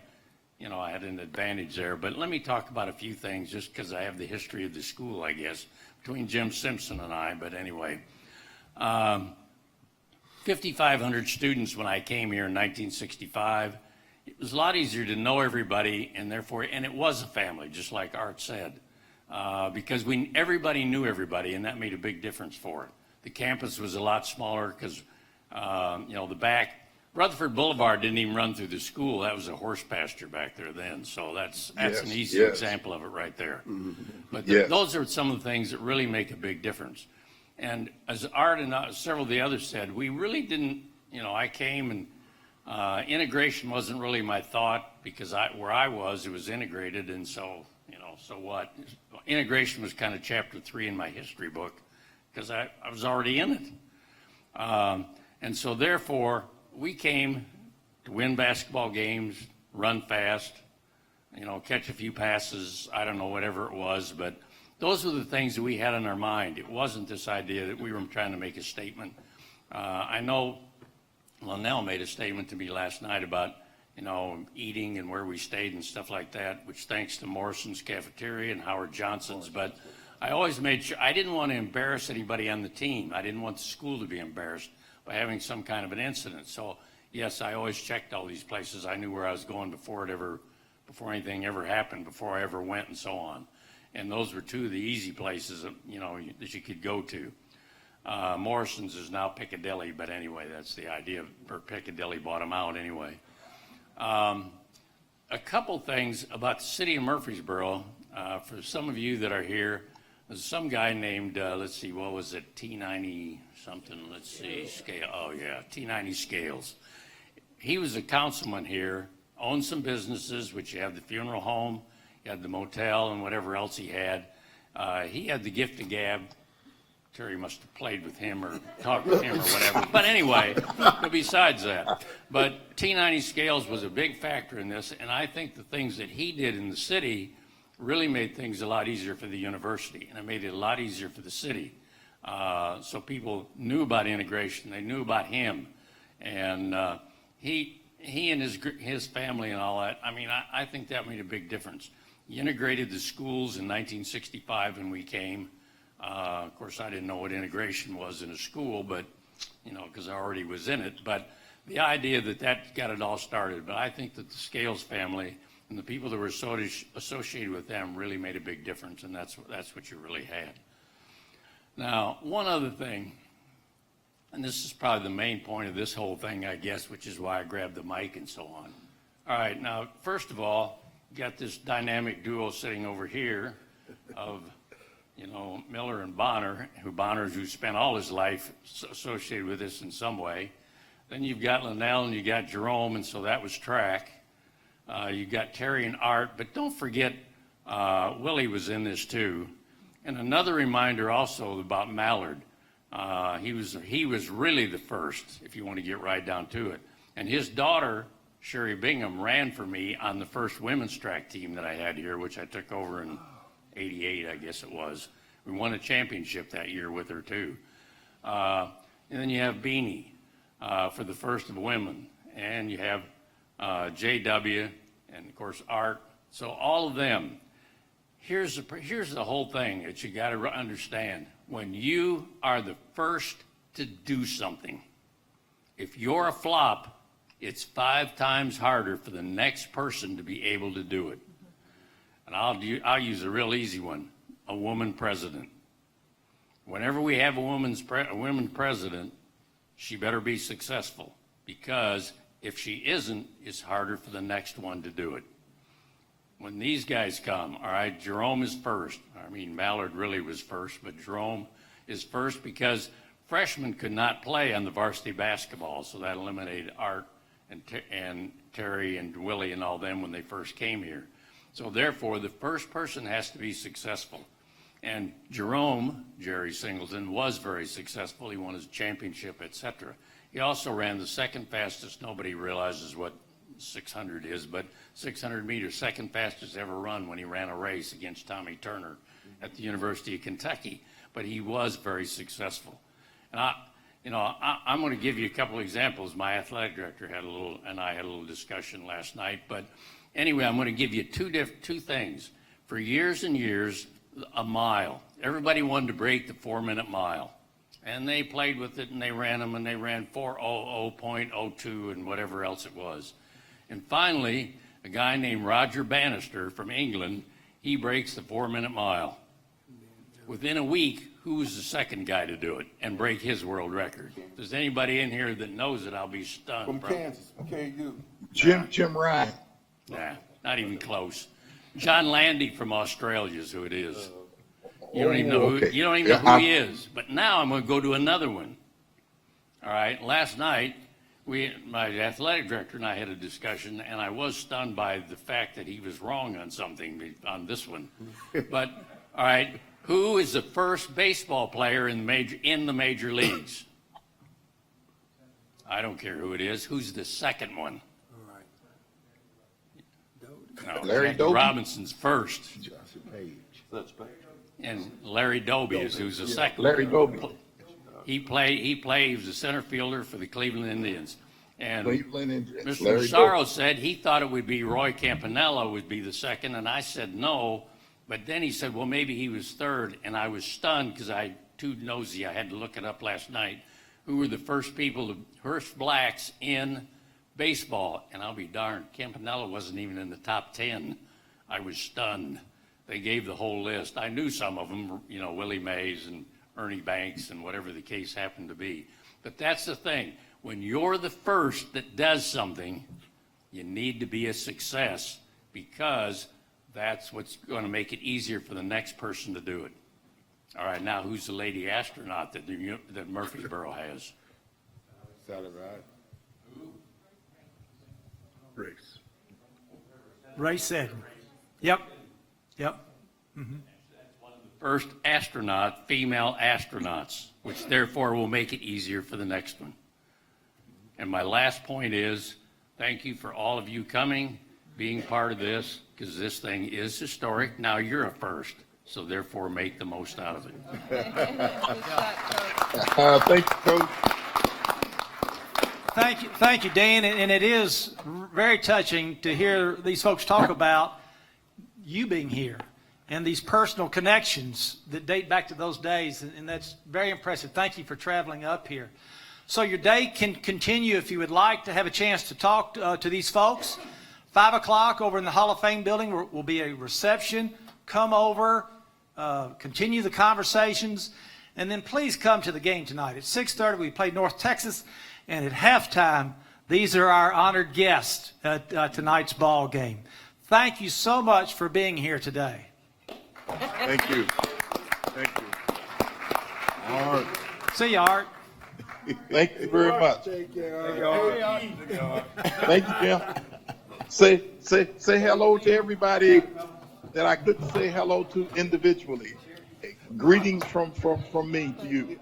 I had an advantage there. But let me talk about a few things, just because I have the history of the school, I guess, between Jim Simpson and I. But anyway, 5,500 students when I came here in 1965. It was a lot easier to know everybody, and it was a family, just like Art said, because everybody knew everybody, and that made a big difference for it. The campus was a lot smaller because, the back, Rutherford Boulevard didn't even run through the school. That was a horse pasture back there then, so that's an easy example of it right there. But those are some of the things that really make a big difference. And as Art and several of the others said, we really didn't, I came and integration wasn't really my thought, because where I was, it was integrated, and so, so what? Integration was kind of chapter 3 in my history book, because I was already in it. And so therefore, we came to win basketball games, run fast, catch a few passes, I don't know, whatever it was, but those were the things that we had in our mind. It wasn't this idea that we were trying to make a statement. I know Lonnell made a statement to me last night about, eating and where we stayed and stuff like that, which thanks to Morrison's Cafeteria and Howard Johnson's. But I always made sure, I didn't want to embarrass anybody on the team. I didn't want the school to be embarrassed by having some kind of an incident. So yes, I always checked all these places. I knew where I was going before anything ever happened, before I ever went, and so on. And those were two of the easy places, you know, that you could go to. Morrison's is now Piccadilly, but anyway, that's the idea, or Piccadilly bought them out anyway. A couple things about the city of Murfreesboro. For some of you that are here, there's some guy named, let's see, what was it, T90 something, let's see, Scale, oh yeah, T90 Scales. He was a councilman here, owned some businesses, which you have the funeral home, you had the motel and whatever else he had. He had the gift of gab. Terry must have played with him or talked with him or whatever. But anyway, but besides that. But T90 Scales was a big factor in this, and I think the things that he did in the city really made things a lot easier for the university, and it made it a lot easier for the city. So people knew about integration, they knew about him, and he and his family and all that, I mean, I think that made a big difference. He integrated the schools in 1965 when we came. Of course, I didn't know what integration was in a school, but, you know, because I already was in it. But the idea that got it all started. But I think that the Scales family and the people that were associated with them really made a big difference, and that's what you really had. Now, one other thing, and this is probably the main point of this whole thing, I guess, which is why I grabbed the mic and so on. All right, now, first of all, you got this dynamic duo sitting over here of, you know, Miller and Bonner, who spent all his life associated with this in some way. Then you've got Lonnell and you got Jerome, and so that was track. You got Terry and Art, but don't forget Willie was in this too. And another reminder also about Ballard. He was really the first, if you want to get right down to it. And his daughter, Sherry Bingham, ran for me on the first women's track team that I had here, which I took over in 88, I guess it was. We won a championship that year with her too. And then you have Beanie for the first of women. And you have JW and of course Art. So all of them. Here's the whole thing that you got to understand. When you are the first to do something, if you're a flop, it's 5 times harder for the next person to be able to do it. And I'll use a real easy one, a woman president. Whenever we have a woman president, she better be successful, because if she isn't, it's harder for the next one to do it. When these guys come, all right, Jerome is first. I mean, Ballard really was first, but Jerome is first because freshmen could not play on the varsity basketball, so that eliminated Art and Terry and Willie and all them when they first came here. So therefore, the first person has to be successful. And Jerome, Jerry Singleton, was very successful. He won his championship, etc. He also ran the second fastest, nobody realizes what 600 is, but 600 meters, second fastest ever run when he ran a race against Tommy Turner at the University of Kentucky. But he was very successful. And I'm going to give you a couple examples. My athletic director had I had a little discussion last night. But anyway, I'm going to give you two things. For years and years, a mile. Everybody wanted to break the 4-minute mile. And they played with it, and they ran them, and they ran 4:00.02 and whatever else it was. And finally, a guy named Roger Bannister from England, he breaks the 4-minute mile. Within a week, who was the second guy to do it and break his world record? If there's anybody in here that knows it, I'll be stunned. From Kansas, KU. Jim Ryan. Nah, not even close. John Landy from Australia is who it is. You don't even know who he is. But now I'm going to go to another one. All right, last night, my athletic director and I had a discussion, and I was stunned by the fact that he was wrong on something on this one. But, all right, who is the first baseball player in the major leagues? I don't care who it is. Who's the second one? No, Larry Jackie Doby? Robinson's first. And Larry Doby is who's the second. Larry Doby. He was a center fielder for the Cleveland Indians. And Cleveland Indians. Mr. Larry Massaro Doby. said he thought it would be Roy Campanella would be the second, and I said no. But then he said, well, maybe he was third, and I was stunned because I too nosy. I had to look it up last night. Who were the first blacks in baseball? And I'll be darned, Campanella wasn't even in the top 10. I was stunned. they gave the whole list. I knew some of them, you know, Willie Mays and Ernie Banks and whatever the case happened to be. But that's the thing. When you're the first that does something, you need to be a success, because that's what's going to make it easier for the next person to do it. All right, now who's the lady astronaut that Murfreesboro has? Sounded right. Race. Ray said. Yep. First astronaut, female astronauts, which therefore will make it easier for the next one. And my last point is, thank you for all of you coming, being part of this, because this thing is historic. Now you're a first, so therefore make the most out of it. Thank you, Coach. Thank you, Dan. And it is very touching to hear these folks talk about you being here and these personal connections that date back to those days. And that's very impressive. Thank you for traveling up here. So your day can continue if you would like to have a chance to talk to these folks. 5 o'clock over in the Hall of Fame building will be a reception. Come over, continue the conversations, and then please come to the game tonight. At 6:30, we play North Texas, and at halftime, these are our honored guests at tonight's ball game. Thank you so much for being here today. Thank you. Thank you. Art. See you, Art. Thank you very much. Take care. Thank you, Jim. Say hello to everybody that I couldn't say hello to individually. Greetings from me to you.